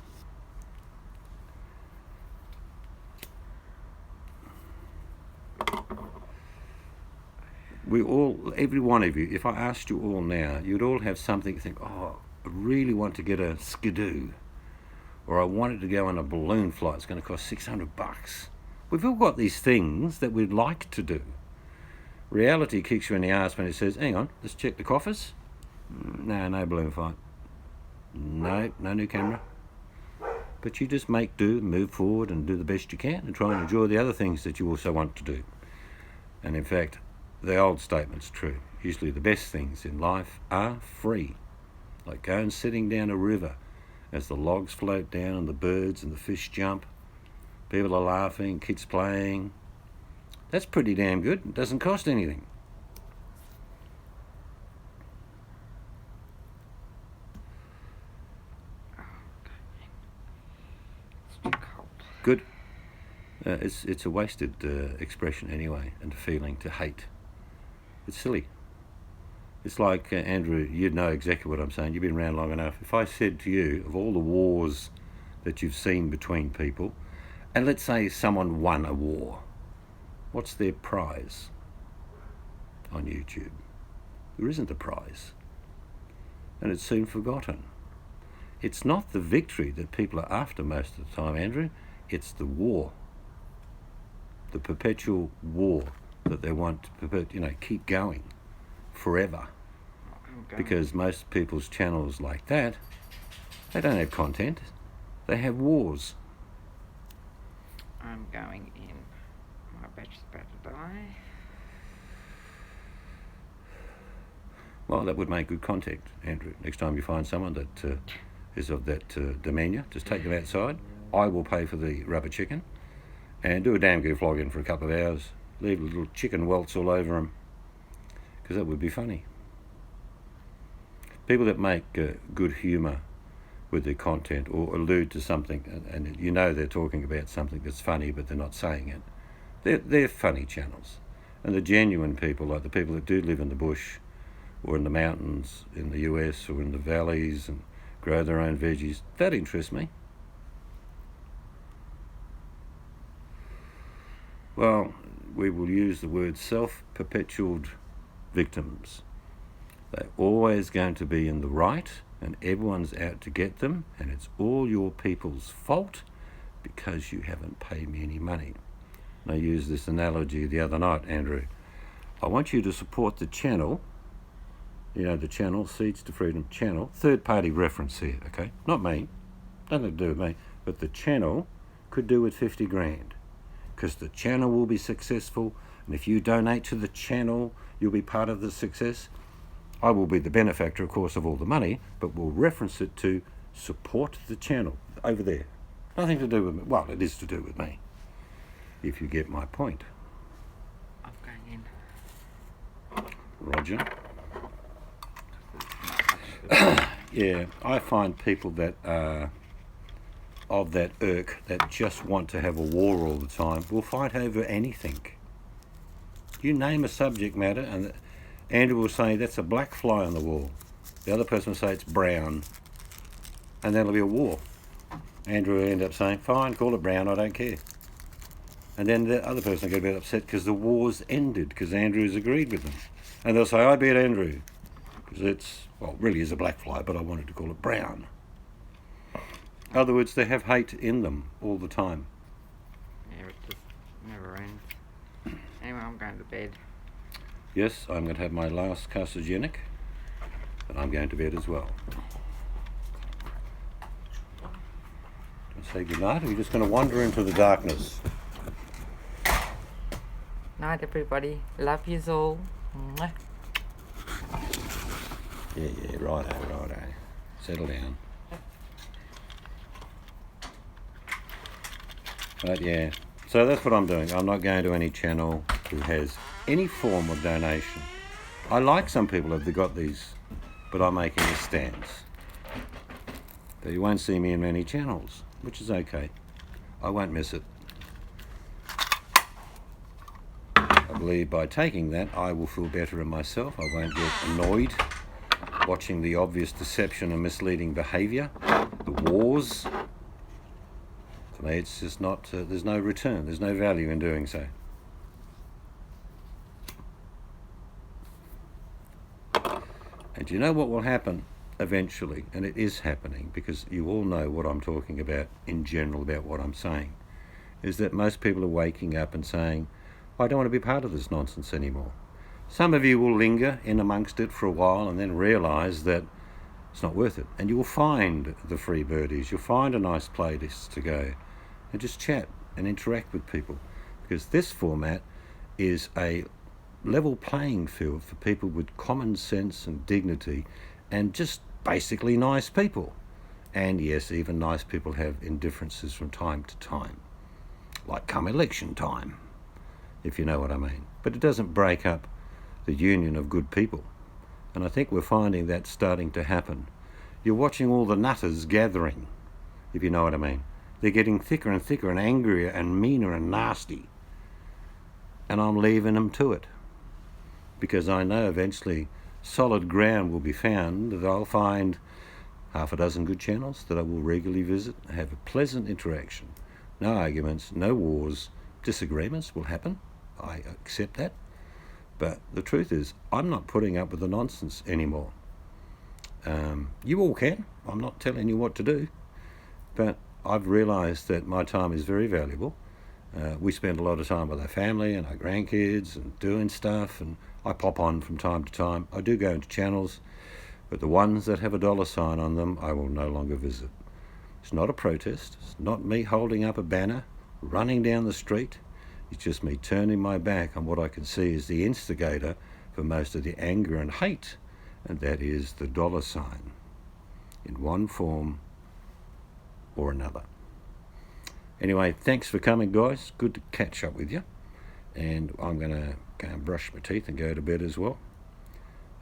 Speaker 1: We all, every one of you, if I asked you all now, you'd all have something to think, oh, I really want to get a Skidoo, or I wanted to go on a balloon flight, it's going to cost $600. We've all got these things that we'd like to do. Reality kicks you in the arse when it says, hang on, let's check the coffers. No balloon flight. No new camera. But you just make do, move forward and do the best you can and try and enjoy the other things that you also want to do. And in fact, the old statement's true. Usually the best things in life are free. Like going sitting down a river as the logs float down and the birds and the fish jump. People are laughing, kids playing. That's pretty damn good. It doesn't cost anything.
Speaker 2: It's too cold.
Speaker 1: Good. It's a wasted expression anyway, and a feeling to hate. It's silly. It's like, Andrew, you'd know exactly what I'm saying. You've been around long enough. If I said to you, of all the wars that you've seen between people, and let's say someone won a war, what's their prize on YouTube? There isn't a prize. And it's soon forgotten. It's not the victory that people are after most of the time, Andrew. It's the war. The perpetual war that they want to keep going forever. Because most people's channels like that, they don't have content. They have wars.
Speaker 2: I'm going in. My battery's about to die.
Speaker 1: Well, that would make good content, Andrew. Next time you find someone that is of that demeanour, just take them outside. I will pay for the rubber chicken and do a damn good vlog in for a couple of hours. Leave little chicken welts all over them, because that would be funny. People that make good humour with their content or allude to something, and you know they're talking about something that's funny but they're not saying it, they're funny channels. And the genuine people, like the people that do live in the bush or in the mountains in the US or in the valleys and grow their own veggies, that interests me. Well, we will use the word self-perpetual victims. They're always going to be in the right, and everyone's out to get them, and it's all your people's fault because you haven't paid me any money. And I used this analogy the other night, Andrew. I want you to support the channel, the channel, Seeds to Freedom channel, third-party reference here, okay? Not me, nothing to do with me, but the channel could do with 50 grand, because the channel will be successful, and if you donate to the channel, you'll be part of the success. I will be the benefactor, of course, of all the money, but we'll reference it to support the channel over there. Nothing to do with me. Well, it is to do with me, if you get my point.
Speaker 2: I'm going in.
Speaker 1: Roger. Yeah, I find people that are of that irk, that just want to have a war all the time, will fight over anything. You name a subject matter, and Andrew will say that's a black fly on the wall. The other person will say it's brown, and then there'll be a war. Andrew will end up saying, fine, call it brown, I don't care. And then the other person will get a bit upset because the war's ended, because Andrew's agreed with them. And they'll say, I beat Andrew, because it really is a black fly, but I wanted to call it brown. In other words, they have hate in them all the time.
Speaker 2: Yeah, it just never ends. Anyway, I'm going to bed.
Speaker 1: Yes, I'm going to have my last carcinogenic, and I'm going to bed as well. Say goodnight, or are you just going to wander into the darkness?
Speaker 2: Night, everybody. Love yous all. Mwah.
Speaker 1: Yeah, righto. Settle down. But yeah, so that's what I'm doing. I'm not going to any channel who has any form of donation. I like some people have got these, but I'm making a stance. But you won't see me in many channels, which is okay. I won't miss it. I believe by taking that, I will feel better in myself. I won't get annoyed watching the obvious deception and misleading behaviour, the wars. For me, it's just not, there's no return, there's no value in doing so. And do you know what will happen eventually? And it is happening, because you all know what I'm talking about in general about what I'm saying, is that most people are waking up and saying, I don't want to be part of this nonsense anymore. Some of you will linger in amongst it for a while and then realise that it's not worth it. And you will find the free birdies, you'll find a nice playlist to go and just chat and interact with people. Because this format is a level playing field for people with common sense and dignity and just basically nice people. And yes, even nice people have indifferences from time to time, like come election time, if you know what I mean. But it doesn't break up the union of good people. And I think we're finding that starting to happen. You're watching all the nutters gathering, if you know what I mean. They're getting thicker and thicker and angrier and meaner and nasty. And I'm leaving them to it, because I know eventually solid ground will be found, that I'll find half a dozen good channels that I will regularly visit, have a pleasant interaction. No arguments, no wars, disagreements will happen. I accept that. But the truth is, I'm not putting up with the nonsense anymore. You all can. I'm not telling you what to do. But I've realised that my time is very valuable. We spend a lot of time with our family and our grandkids and doing stuff, and I pop on from time to time. I do go into channels, but the ones that have a dollar sign on them, I will no longer visit. It's not a protest. It's not me holding up a banner, running down the street. It's just me turning my back on what I can see is the instigator for most of the anger and hate, and that is the dollar sign, in one form or another. Anyway, thanks for coming, guys. Good to catch up with you. And I'm going to go and brush my teeth and go to bed as well.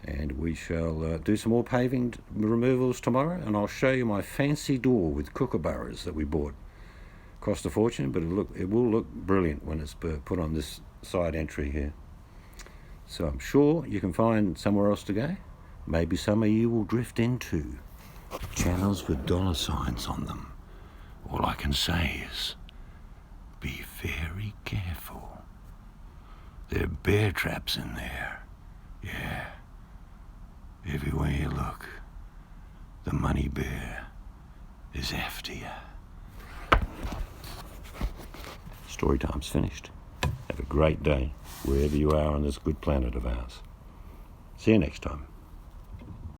Speaker 1: And we shall do some more paving removals tomorrow, and I'll show you my fancy door with kookaburras that we bought. Cost a fortune, but it will look brilliant when it's put on this side entry here. So I'm sure you can find somewhere else to go. Maybe some of you will drift into channels with dollar signs on them. All I can say is, be very careful. There are bear traps in there. Yeah. Everywhere you look, the money bear is after you. Story time's finished. Have a great day, wherever you are on this good planet of ours. See you next time.